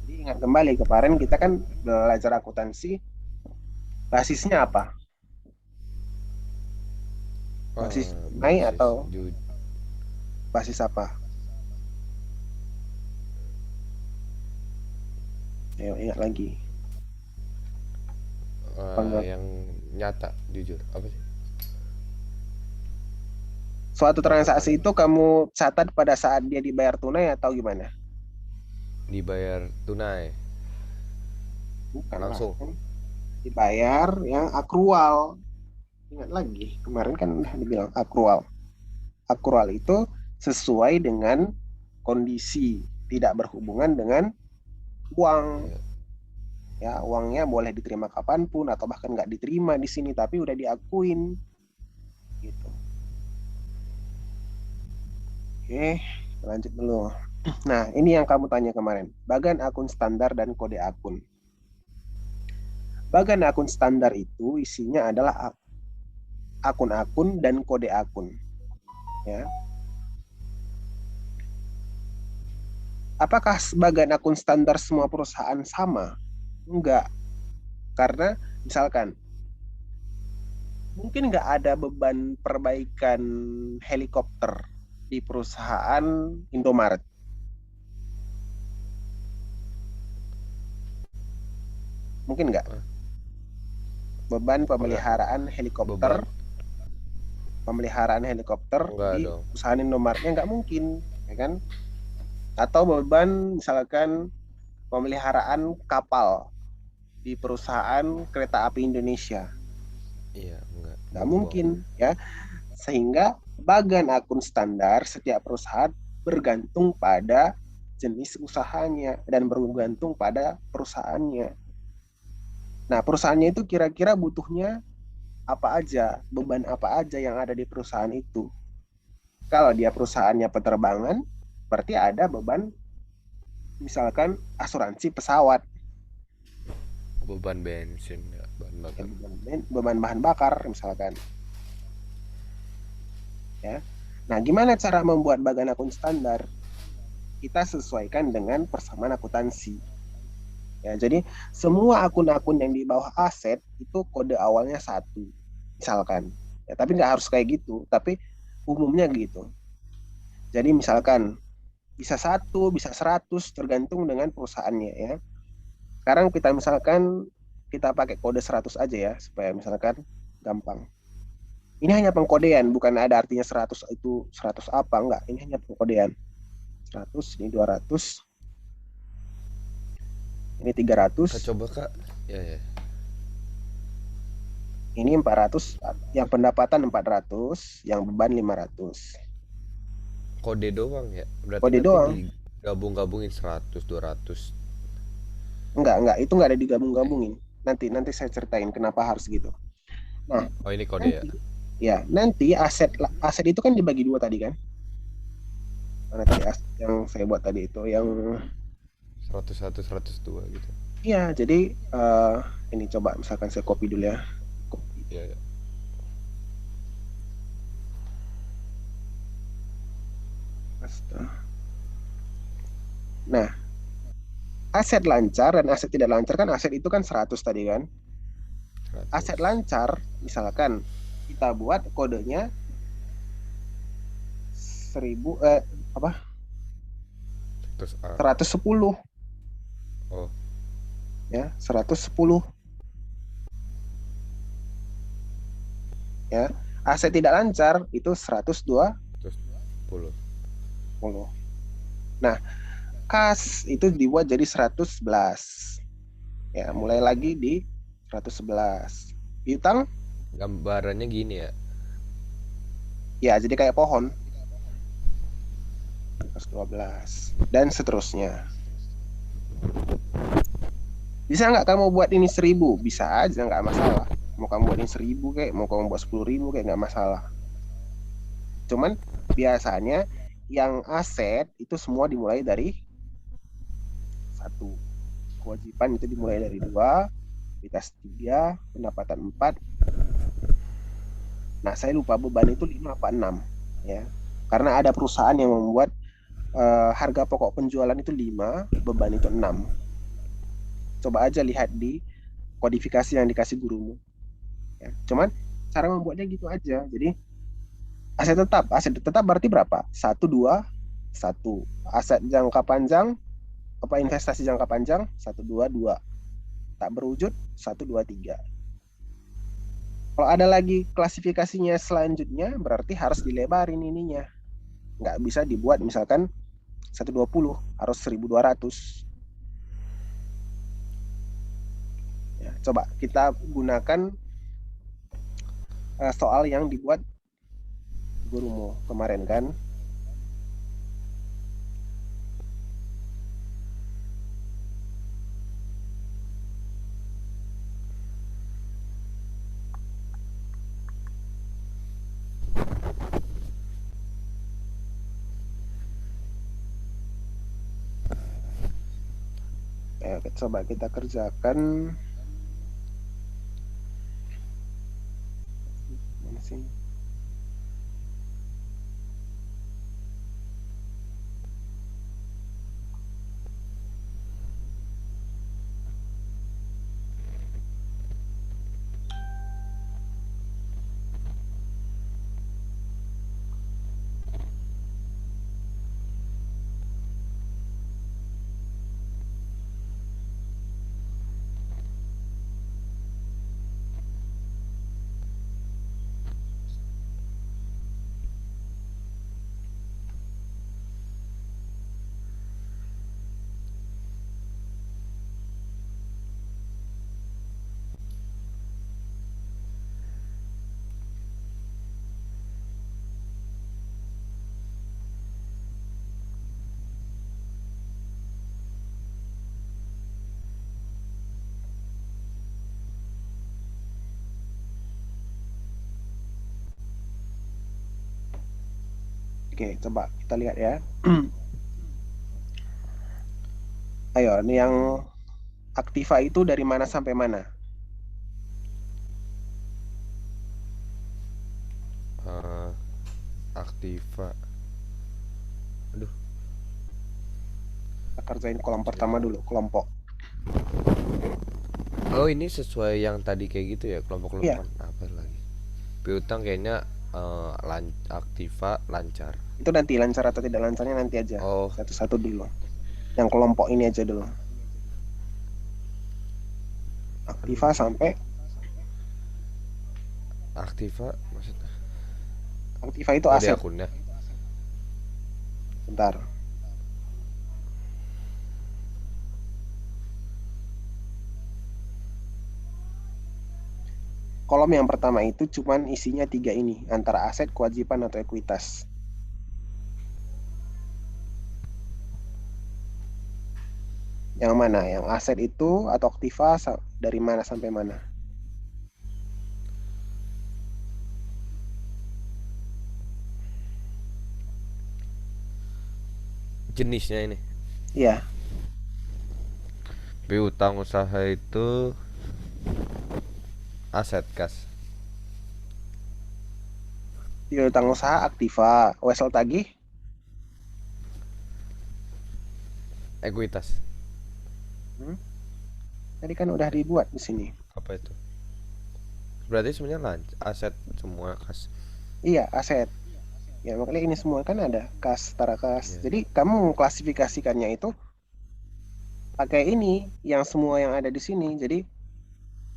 Jadi ingat kembali kemarin kita kan belajar akuntansi, basisnya apa? Basis tunai
Basis
atau basis apa? Ayo ingat lagi.
yang nyata jujur apa sih?
Suatu transaksi
Patokannya
itu kamu catat pada saat dia dibayar tunai atau gimana?
dibayar tunai
Bukan lah,
langsung.
kan dibayar yang akrual. Ingat lagi, kemarin kan udah dibilang akrual. Akrual itu sesuai dengan kondisi, tidak berhubungan dengan uang.
Iya.
Ya, uangnya boleh diterima kapanpun atau bahkan nggak diterima di sini, tapi udah diakuin. Gitu. Oke, lanjut dulu. Nah, ini yang kamu tanya kemarin. Bagan akun standar dan kode akun. Bagan akun standar itu isinya adalah akun-akun dan kode akun. Ya. Apakah bagan akun standar semua perusahaan sama? Enggak. Karena misalkan mungkin nggak ada beban perbaikan helikopter di perusahaan Indomaret. Mungkin nggak? Beban pemeliharaan helikopter,
Beban enggak
di
dong.
perusahaan Indomaretnya nggak mungkin, ya kan? Atau beban misalkan pemeliharaan kapal, di perusahaan kereta api Indonesia.
Iya, enggak.
Nggak
Buang-buang.
mungkin, ya. Sehingga bagan akun standar setiap perusahaan bergantung pada jenis usahanya dan bergantung pada perusahaannya. Nah, perusahaannya itu kira-kira butuhnya apa aja, beban apa aja yang ada di perusahaan itu. Kalau dia perusahaannya penerbangan, berarti ada beban misalkan asuransi pesawat,
Beban bensin ya, bahan
ya,
bakar.
beban bahan bakar misalkan, ya. Nah, gimana cara membuat bagan akun standar? Kita sesuaikan dengan persamaan akuntansi. Ya, jadi semua akun-akun yang di bawah aset itu kode awalnya satu, misalkan. Ya, tapi nggak harus kayak gitu, tapi umumnya gitu. Jadi misalkan bisa satu, bisa 100, tergantung dengan perusahaannya ya. Sekarang kita misalkan kita pakai kode 100 aja ya, supaya misalkan gampang. Ini hanya pengkodean, bukan ada artinya 100 itu 100 apa, enggak. Ini hanya pengkodean. 100, ini 200, ini
Kak
300,
coba Kak. Ya ya.
ini 400, yang pendapatan 400, yang beban 500.
Kode doang ya. Berarti
Kode
nanti
doang.
digabung-gabungin 100 200.
Enggak, itu enggak ada digabung-gabungin. Nanti nanti saya ceritain kenapa harus gitu. Nah,
Oh, ini kode ya.
nanti nanti aset aset itu kan dibagi dua tadi kan. Mana tadi aset yang saya buat tadi itu yang
101 102 gitu.
iya, jadi eh, ini coba misalkan saya copy dulu ya. Copy.
Ya ya.
Nah, aset lancar dan aset tidak lancar kan, aset itu kan 100 tadi kan. Aset
100.
lancar misalkan kita buat kodenya 1000 apa?
Terus A.
110
Oh,
ya, 110 ya. Aset tidak lancar itu 120.
terus 10.
Nah, kas itu dibuat jadi 111. Ya, mulai lagi di 111. Piutang
Gambarannya gini ya.
ya jadi kayak pohon 112 dan seterusnya. Bisa nggak kamu buat ini 1000? Bisa aja, nggak masalah. Mau kamu buat ini 1000 kayak, mau kamu buat 10.000 kayak, nggak masalah. Cuman biasanya yang aset itu semua dimulai dari satu. Kewajiban itu dimulai dari dua, kualitas tiga, pendapatan empat. Nah, saya lupa beban itu 5 apa 6 ya. Karena ada perusahaan yang membuat harga pokok penjualan itu 5, beban itu 6. Coba aja lihat di kodifikasi yang dikasih gurumu ya. Cuman cara membuatnya gitu aja. Jadi aset tetap berarti berapa? Satu, dua, satu. Aset jangka panjang, apa investasi jangka panjang, satu, dua, dua. Tak berwujud, satu, dua, tiga. Kalau ada lagi klasifikasinya selanjutnya, berarti harus dilebarin ininya. Nggak bisa dibuat misalkan 120, harus 1200. Ya, coba kita gunakan soal yang dibuat gurumu kemarin kan. Ya, coba kita kerjakan. Mana sih? Oke, coba kita lihat ya. Ayo, ini yang aktiva itu dari mana sampai mana?
Eh, aktiva. Aduh,
Kita kerjain kolom
cek.
pertama dulu, kelompok.
Oh, ini sesuai yang tadi kayak gitu ya,
Iya,
kelompok-kelompokan apa lagi? Piutang kayaknya aktiva lancar.
itu nanti lancar atau tidak lancarnya nanti aja.
Oh,
Satu-satu dulu. Yang kelompok ini aja dulu.
aduh,
Aktiva sampai
aktiva maksudnya.
aktiva itu
Oh, di
aset.
akunnya.
Bentar. Kolom yang pertama itu cuman isinya tiga ini, antara aset, kewajiban, atau ekuitas. Yang mana? Yang aset itu atau aktiva dari mana sampai mana?
Jenisnya ini.
Iya,
Piutang usaha itu aset kas.
piutang usaha aktiva, wesel tagih.
Ekuitas.
Hmm, Tadi kan udah dibuat di sini.
Apa itu? Berarti sebenarnya aset semua kas.
Iya, aset. Ya, makanya ini semua kan ada kas, setara kas.
Iya.
Jadi kamu klasifikasikannya itu pakai ini, yang semua yang ada di sini. Jadi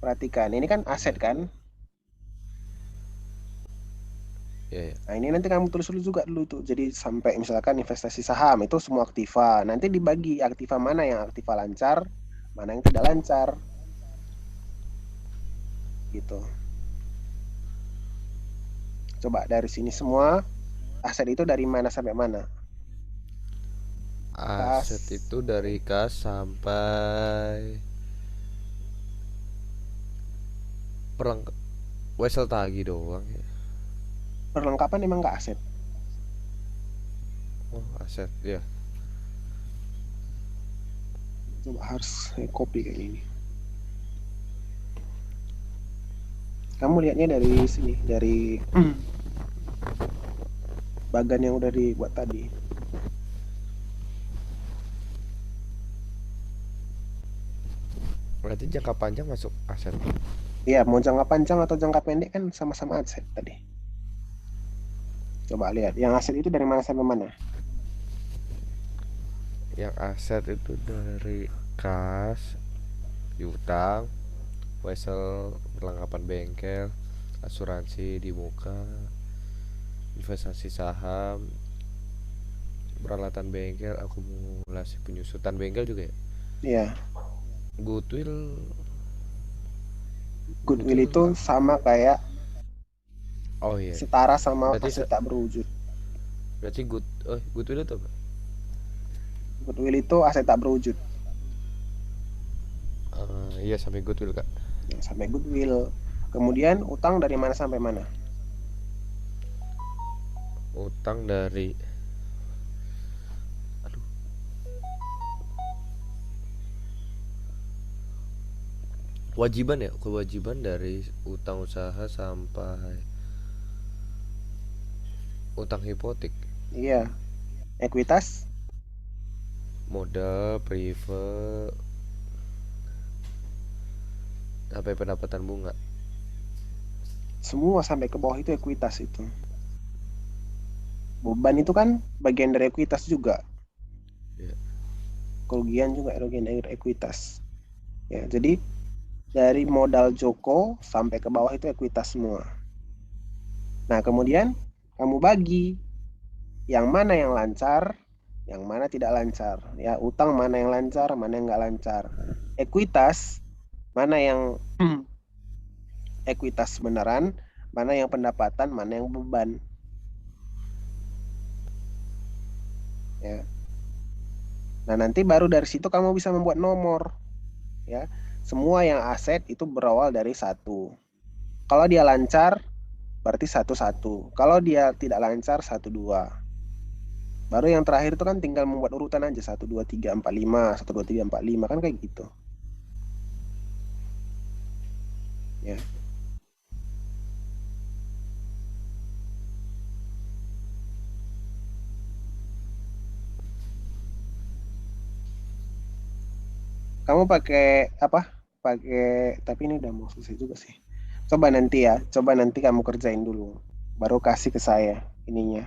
perhatikan, ini kan aset
Iya.
kan?
Iya, iya.
Nah, ini nanti kamu tulis dulu juga dulu tuh. Jadi sampai misalkan investasi saham itu semua aktiva. Nanti dibagi aktiva mana yang aktiva lancar, mana yang tidak lancar. Gitu. Coba dari sini semua aset itu dari mana sampai mana?
Aset
Kas.
itu dari kas sampai perlengkap wesel tagi doang ya.
Perlengkapan emang nggak aset.
Oh, aset ya.
Coba harus saya copy kayak ini. Kamu lihatnya dari sini, dari bagan yang udah dibuat tadi.
Berarti jangka panjang masuk aset.
Iya, mau jangka panjang atau jangka pendek kan sama-sama aset tadi. Coba lihat, yang aset itu dari mana sampai mana?
Yang aset itu dari kas, piutang, wesel, perlengkapan bengkel, asuransi di muka, investasi saham, peralatan bengkel, akumulasi penyusutan bengkel juga ya.
Iya,
Goodwill.
goodwill
Goodwill
itu sama kayak
oh iya,
setara sama
berarti
aset tak berwujud.
berarti goodwill itu apa?
Goodwill itu aset tak berwujud.
Iya, sampai goodwill kak.
Yang sampai goodwill. Kemudian utang dari mana sampai mana?
Utang dari, aduh, kewajiban ya, kewajiban dari utang usaha sampai utang hipotek,
Iya, ekuitas
modal privat sampai pendapatan bunga.
semua sampai ke bawah itu ekuitas itu. Beban itu kan bagian dari ekuitas juga.
Ya.
Kerugian juga bagian dari ekuitas. Ya, jadi dari modal Joko sampai ke bawah itu ekuitas semua. Nah, kemudian kamu bagi yang mana yang lancar, yang mana tidak lancar. Ya, utang mana yang lancar, mana yang nggak lancar. Ekuitas mana yang ekuitas beneran, mana yang pendapatan, mana yang beban. Ya. Nah, nanti baru dari situ kamu bisa membuat nomor. Ya, semua yang aset itu berawal dari satu. Kalau dia lancar, berarti satu satu. Kalau dia tidak lancar, satu dua. Baru yang terakhir itu kan tinggal membuat urutan aja 1 2 3 4 5, 1 2 3 4 5 kan kayak gitu. Ya. Kamu pakai apa? Pakai, tapi ini udah mau selesai juga sih. Coba nanti ya, coba nanti kamu kerjain dulu. Baru kasih ke saya ininya,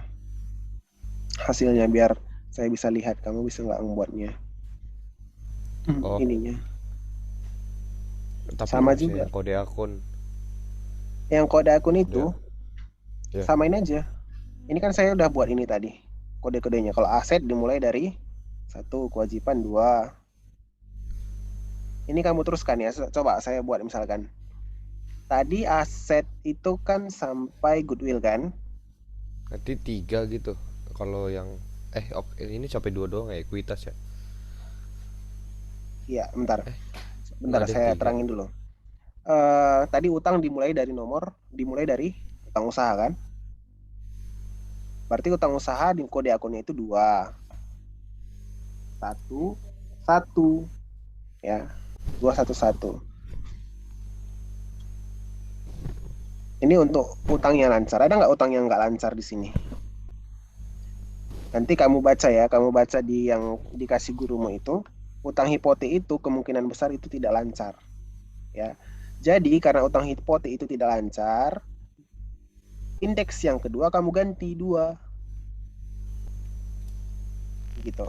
hasilnya biar saya bisa lihat kamu bisa nggak membuatnya.
Oh,
Ininya.
tapi
Sama
masih
juga.
yang kode akun.
Yang kode akun itu
Kode ya.
samain aja. Ini kan saya udah buat ini tadi. Kode-kodenya. Kalau aset dimulai dari 1, kewajiban 2. Ini kamu teruskan ya. Coba saya buat misalkan. Tadi aset itu kan sampai goodwill kan?
Nanti 3 gitu. Kalau yang oke, ini sampai 2 doang ya ekuitas ya.
Iya, bentar. Bentar
Nggak ada yang
saya
3.
terangin dulu. Tadi utang dimulai dari utang usaha kan? Berarti utang usaha di kode akunnya itu 2. 1 1 ya. 2 1 1. Ini untuk utang yang lancar. Ada nggak utang yang nggak lancar di sini? Nanti kamu baca ya, kamu baca di yang dikasih gurumu itu, utang hipotek itu kemungkinan besar itu tidak lancar. Ya. Jadi karena utang hipotek itu tidak lancar, indeks yang kedua kamu ganti 2. Gitu.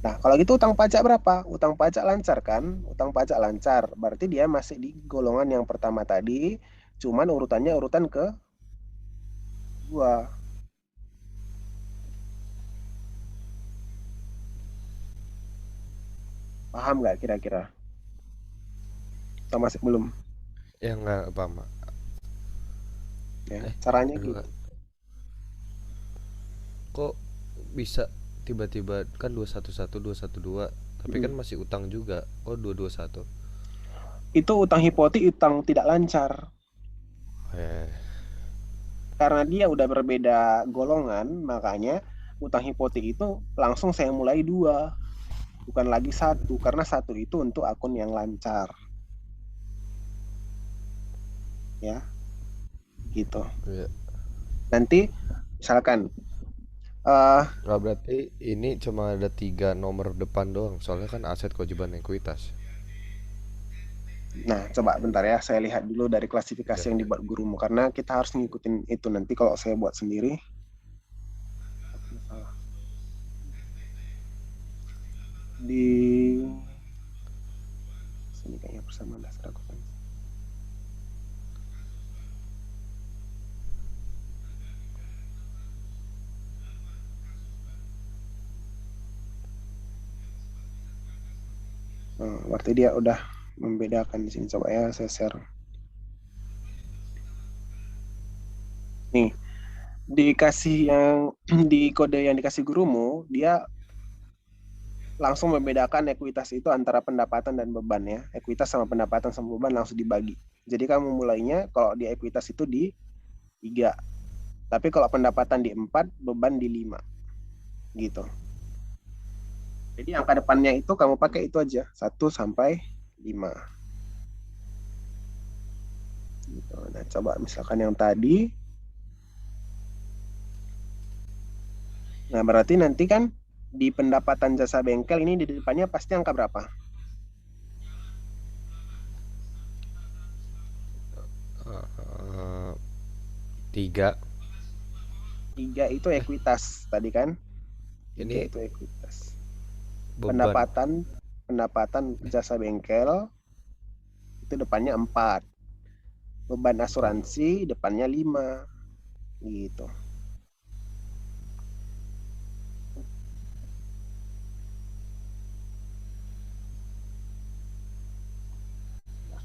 Nah, kalau gitu utang pajak berapa? Utang pajak lancar kan? Utang pajak lancar. Berarti dia masih di golongan yang pertama tadi, cuman urutannya urutan ke 2. Paham nggak kira-kira? Atau masih belum?
Yang nggak apa mak.
Ya, caranya
Kedua.
gitu.
Kok bisa tiba-tiba kan 211 212 tapi kan
Mm.
masih utang juga. Oh, 221.
Itu utang hipotek, utang tidak lancar.
Eh,
Karena dia udah berbeda golongan, makanya utang hipotek itu langsung saya mulai 2. Bukan lagi 1. Karena 1 itu untuk akun yang lancar. Ya, gitu.
ya.
Nanti misalkan eh
Nggak berarti ini cuma ada 3 nomor depan doang. Soalnya kan aset kewajiban ekuitas.
nah coba bentar ya saya lihat dulu dari klasifikasi
Ya.
yang dibuat gurumu karena kita harus ngikutin itu nanti kalau saya buat sendiri salah. Di sini kayaknya persamaan dasar akuntansi. Berarti dia udah membedakan di sini. Coba ya saya share. Nih, dikasih yang di kode yang dikasih gurumu, dia langsung membedakan ekuitas itu antara pendapatan dan beban ya. Ekuitas sama pendapatan sama beban langsung dibagi. Jadi kamu mulainya kalau di ekuitas itu di 3. Tapi kalau pendapatan di 4, beban di 5. Gitu. Jadi angka depannya itu kamu pakai itu aja, 1 sampai 5. Gitu. Nah, coba misalkan yang tadi. Nah, berarti nanti kan di pendapatan jasa bengkel ini di depannya pasti angka berapa?
3.
3 itu ekuitas tadi kan? 3
Ini
itu ekuitas.
beban.
Pendapatan jasa bengkel itu depannya 4. Beban asuransi depannya 5. Gitu.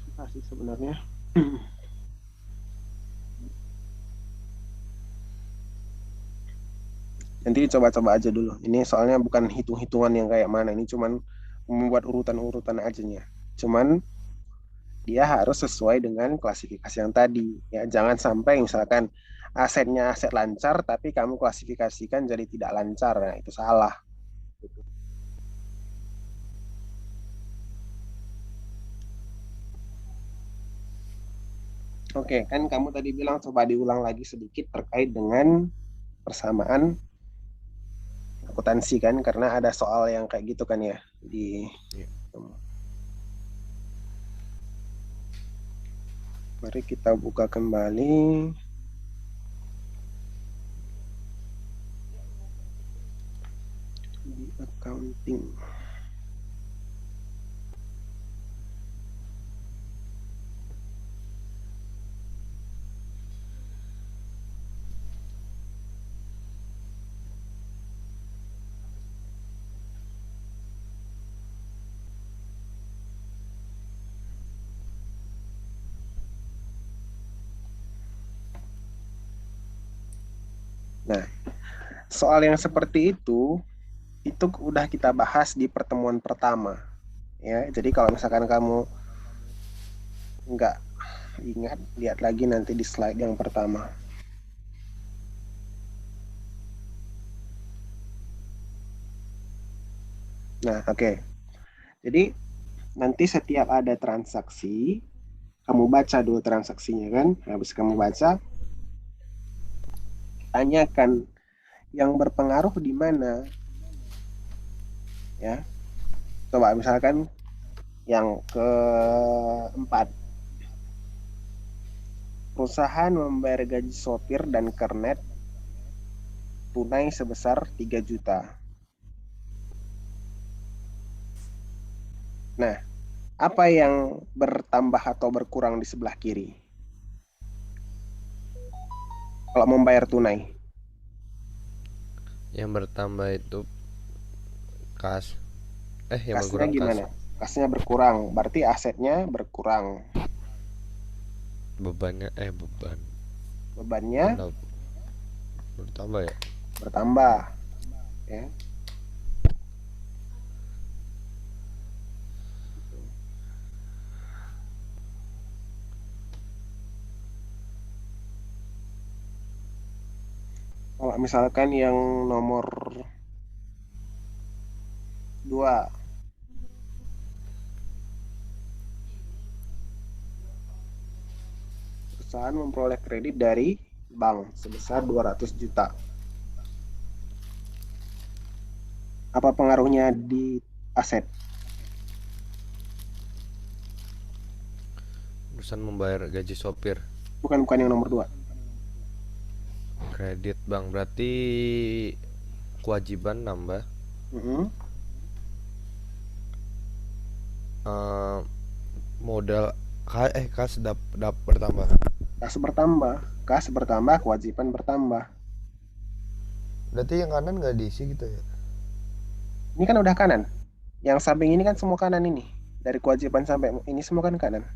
Susah sih sebenarnya. Nanti coba-coba aja dulu. Ini soalnya bukan hitung-hitungan yang kayak mana. Ini cuman membuat urutan-urutan aja nya. Cuman dia harus sesuai dengan klasifikasi yang tadi. Ya, jangan sampai misalkan asetnya aset lancar, tapi kamu klasifikasikan jadi tidak lancar. Nah, itu salah. Oke, kan kamu tadi bilang coba diulang lagi sedikit terkait dengan persamaan akuntansi kan, karena ada soal yang kayak gitu kan ya di.
Ya.
Mari kita buka kembali. Di accounting. Nah, soal yang seperti itu udah kita bahas di pertemuan pertama. Ya, jadi kalau misalkan kamu nggak ingat, lihat lagi nanti di slide yang pertama. Nah, oke. Jadi nanti setiap ada transaksi, kamu baca dulu transaksinya kan. Habis kamu baca, tanyakan yang berpengaruh di mana. Ya, coba misalkan yang keempat, perusahaan membayar gaji sopir dan kernet tunai sebesar 3 juta. Nah, apa yang bertambah atau berkurang di sebelah kiri? Kalau membayar tunai,
Yang bertambah itu kas. Yang
kasnya
berkurang kas.
gimana? Kasnya berkurang, berarti asetnya berkurang.
Bebannya beban.
Bebannya
Bertambah ya.
bertambah. Ya. Kalau misalkan yang nomor 2, perusahaan memperoleh kredit dari bank sebesar 200 juta. Apa pengaruhnya di aset?
Perusahaan membayar gaji sopir.
Bukan yang nomor 2.
Kredit bank berarti kewajiban nambah.
Mm-hmm.
Modal kas bertambah.
Kas bertambah, kewajiban bertambah.
Berarti yang kanan nggak diisi gitu ya?
Ini kan udah kanan. Yang samping ini kan semua kanan ini. Dari kewajiban sampai ini semua kan kanan.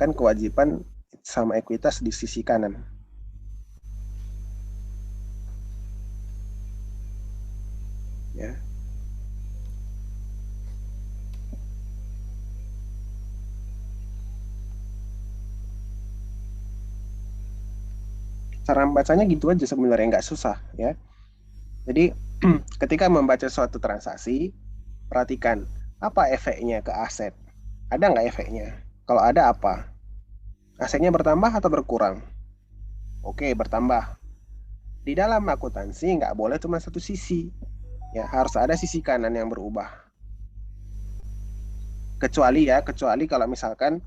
Kan kewajiban sama ekuitas di sisi kanan. Ya. Cara membacanya gitu aja sebenarnya, nggak susah ya. Jadi ketika membaca suatu transaksi, perhatikan apa efeknya ke aset. Ada nggak efeknya? Kalau ada apa? Asetnya bertambah atau berkurang? Oke, bertambah. Di dalam akuntansi nggak boleh cuma satu sisi. Ya, harus ada sisi kanan yang berubah. Kecuali kalau misalkan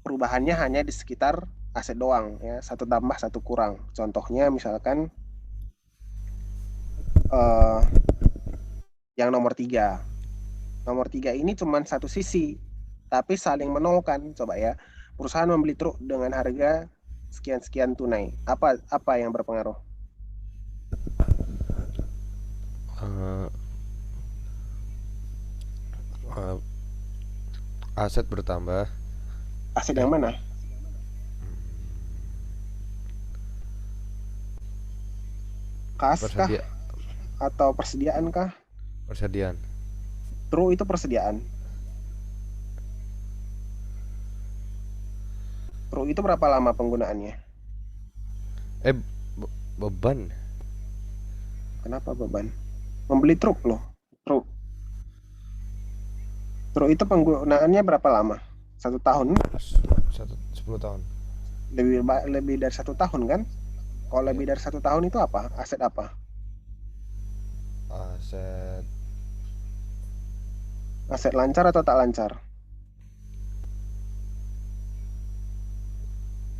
perubahannya hanya di sekitar aset doang, ya, satu tambah satu kurang. Contohnya misalkan eh, yang nomor 3. Nomor 3 ini cuma satu sisi, tapi saling menolkan. Coba ya, perusahaan membeli truk dengan harga sekian-sekian tunai. Apa yang berpengaruh?
Eh, eh, Aset bertambah.
Aset yang mana? Kas kah? Atau persediaan kah?
Persediaan.
Truk itu persediaan. Truk itu berapa lama penggunaannya?
Eh, beban.
Kenapa beban? Membeli truk loh. Truk. Truk itu penggunaannya berapa lama? 1 tahun?
10 tahun.
Lebih dari 1 tahun kan? Kalau
Ya,
lebih dari 1 tahun itu apa? Aset apa?
aset
Aset lancar atau tak lancar?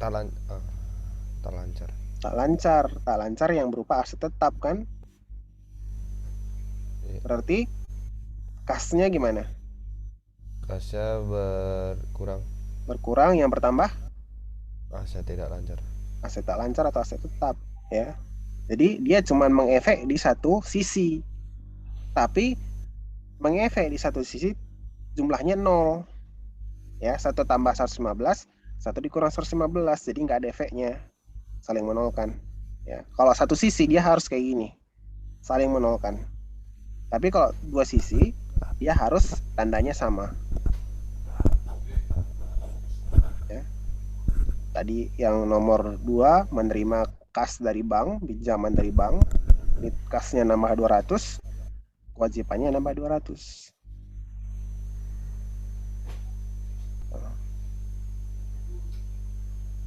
talan terlancar.
Tak lancar. Tak lancar yang berupa aset tetap kan?
Ya,
Berarti kasnya gimana?
kasnya berkurang.
Berkurang, yang bertambah
Aset tidak lancar.
aset tak lancar atau aset tetap, ya. Jadi dia cuma mengefek di satu sisi, tapi mengefek di satu sisi jumlahnya nol, ya. Satu tambah 115, satu dikurang 115, jadi nggak ada efeknya, saling menolkan, ya. Kalau satu sisi dia harus kayak gini, saling menolkan. Tapi kalau dua sisi dia harus tandanya sama, ya. Tadi yang nomor 2 menerima kas dari bank, pinjaman dari bank, ini kasnya nambah 200, kewajibannya nambah 200.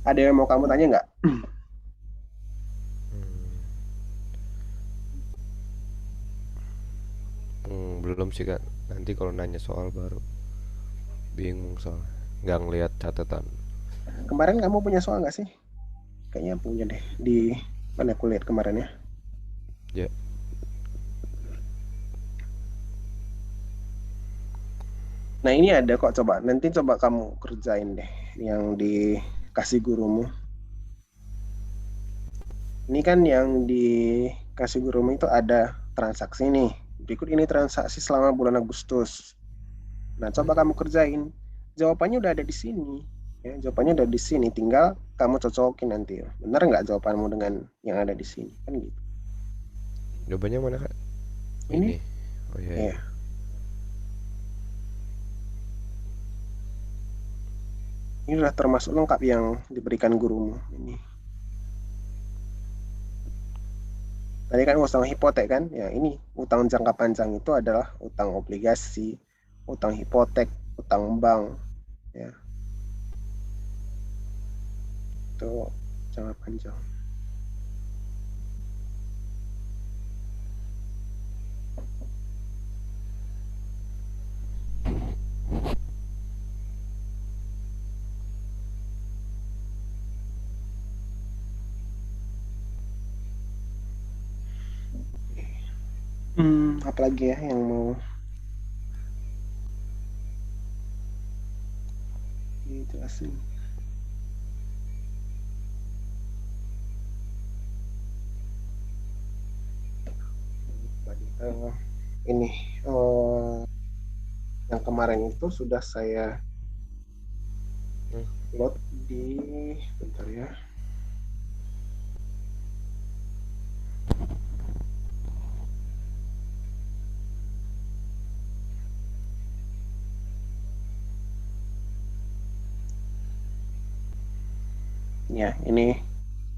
Ada yang mau kamu tanya nggak?
Belum sih kak, nanti kalau nanya soal baru bingung soalnya nggak ngelihat catatan.
Kemarin kamu punya soal nggak sih? Kayaknya punya deh. Di mana aku lihat kemarin ya.
Ya.
Nah ini ada kok, coba. Nanti coba kamu kerjain deh yang dikasih gurumu. Ini kan yang dikasih gurumu itu ada transaksi nih. Berikut ini transaksi selama bulan Agustus. Nah coba kamu kerjain. Jawabannya udah ada di sini. Ya, jawabannya udah di sini. Tinggal kamu cocokin nanti. Benar nggak jawabanmu dengan yang ada di sini? Kan gitu.
Jawabannya mana kak?
Ini,
Ini. Oh iya,
ya.
iya.
Ini udah termasuk lengkap yang diberikan gurumu. Ini. Tadi kan utang hipotek kan? Ya ini utang jangka panjang itu adalah utang obligasi, utang hipotek, utang bank. Ya, itu jangka panjang. Apalagi ya yang mau dijelasin? Ini yang kemarin itu sudah saya load di, bentar ya. Ya, ini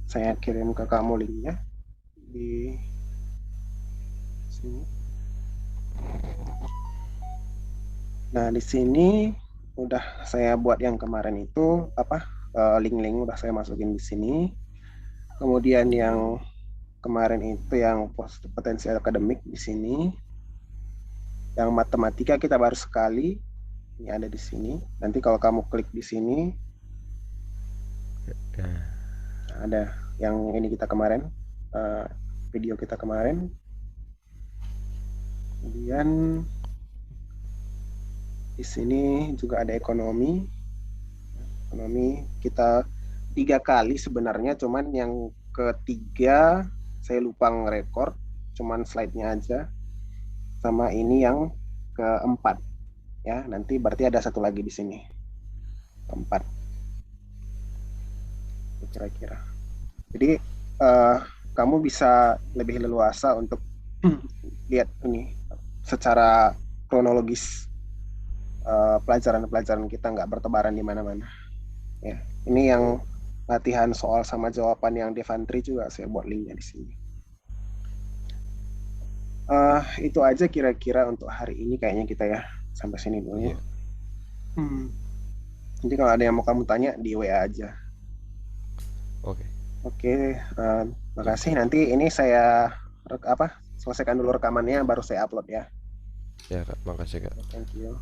saya kirim ke kamu linknya di sini. Nah, di sini udah saya buat yang kemarin itu apa, link-link udah saya masukin di sini. Kemudian yang kemarin itu yang potensi akademik di sini. Yang matematika kita baru sekali, ini ada di sini. Nanti kalau kamu klik di sini, ada yang ini kita kemarin, video kita kemarin. Kemudian di sini juga ada ekonomi. Ekonomi kita 3 kali sebenarnya, cuman yang ketiga saya lupa ngerekord, cuman slide-nya aja. Sama ini yang keempat, ya. Nanti berarti ada satu lagi di sini, keempat, kira-kira. Jadi kamu bisa lebih leluasa untuk lihat ini secara kronologis, pelajaran-pelajaran kita nggak bertebaran di mana-mana, ya. Ini yang
Oke.
latihan soal sama jawaban yang Devantri juga saya buat linknya di sini. Itu aja kira-kira untuk hari ini kayaknya kita ya. Sampai sini dulu.
Iya.
Hmm. Nanti kalau ada yang mau kamu tanya di WA aja.
Oke.
Oke,
Ya.
makasih. Nanti ini saya selesaikan dulu rekamannya baru saya upload ya.
Ya, Kak. Makasih, Kak.
Thank you.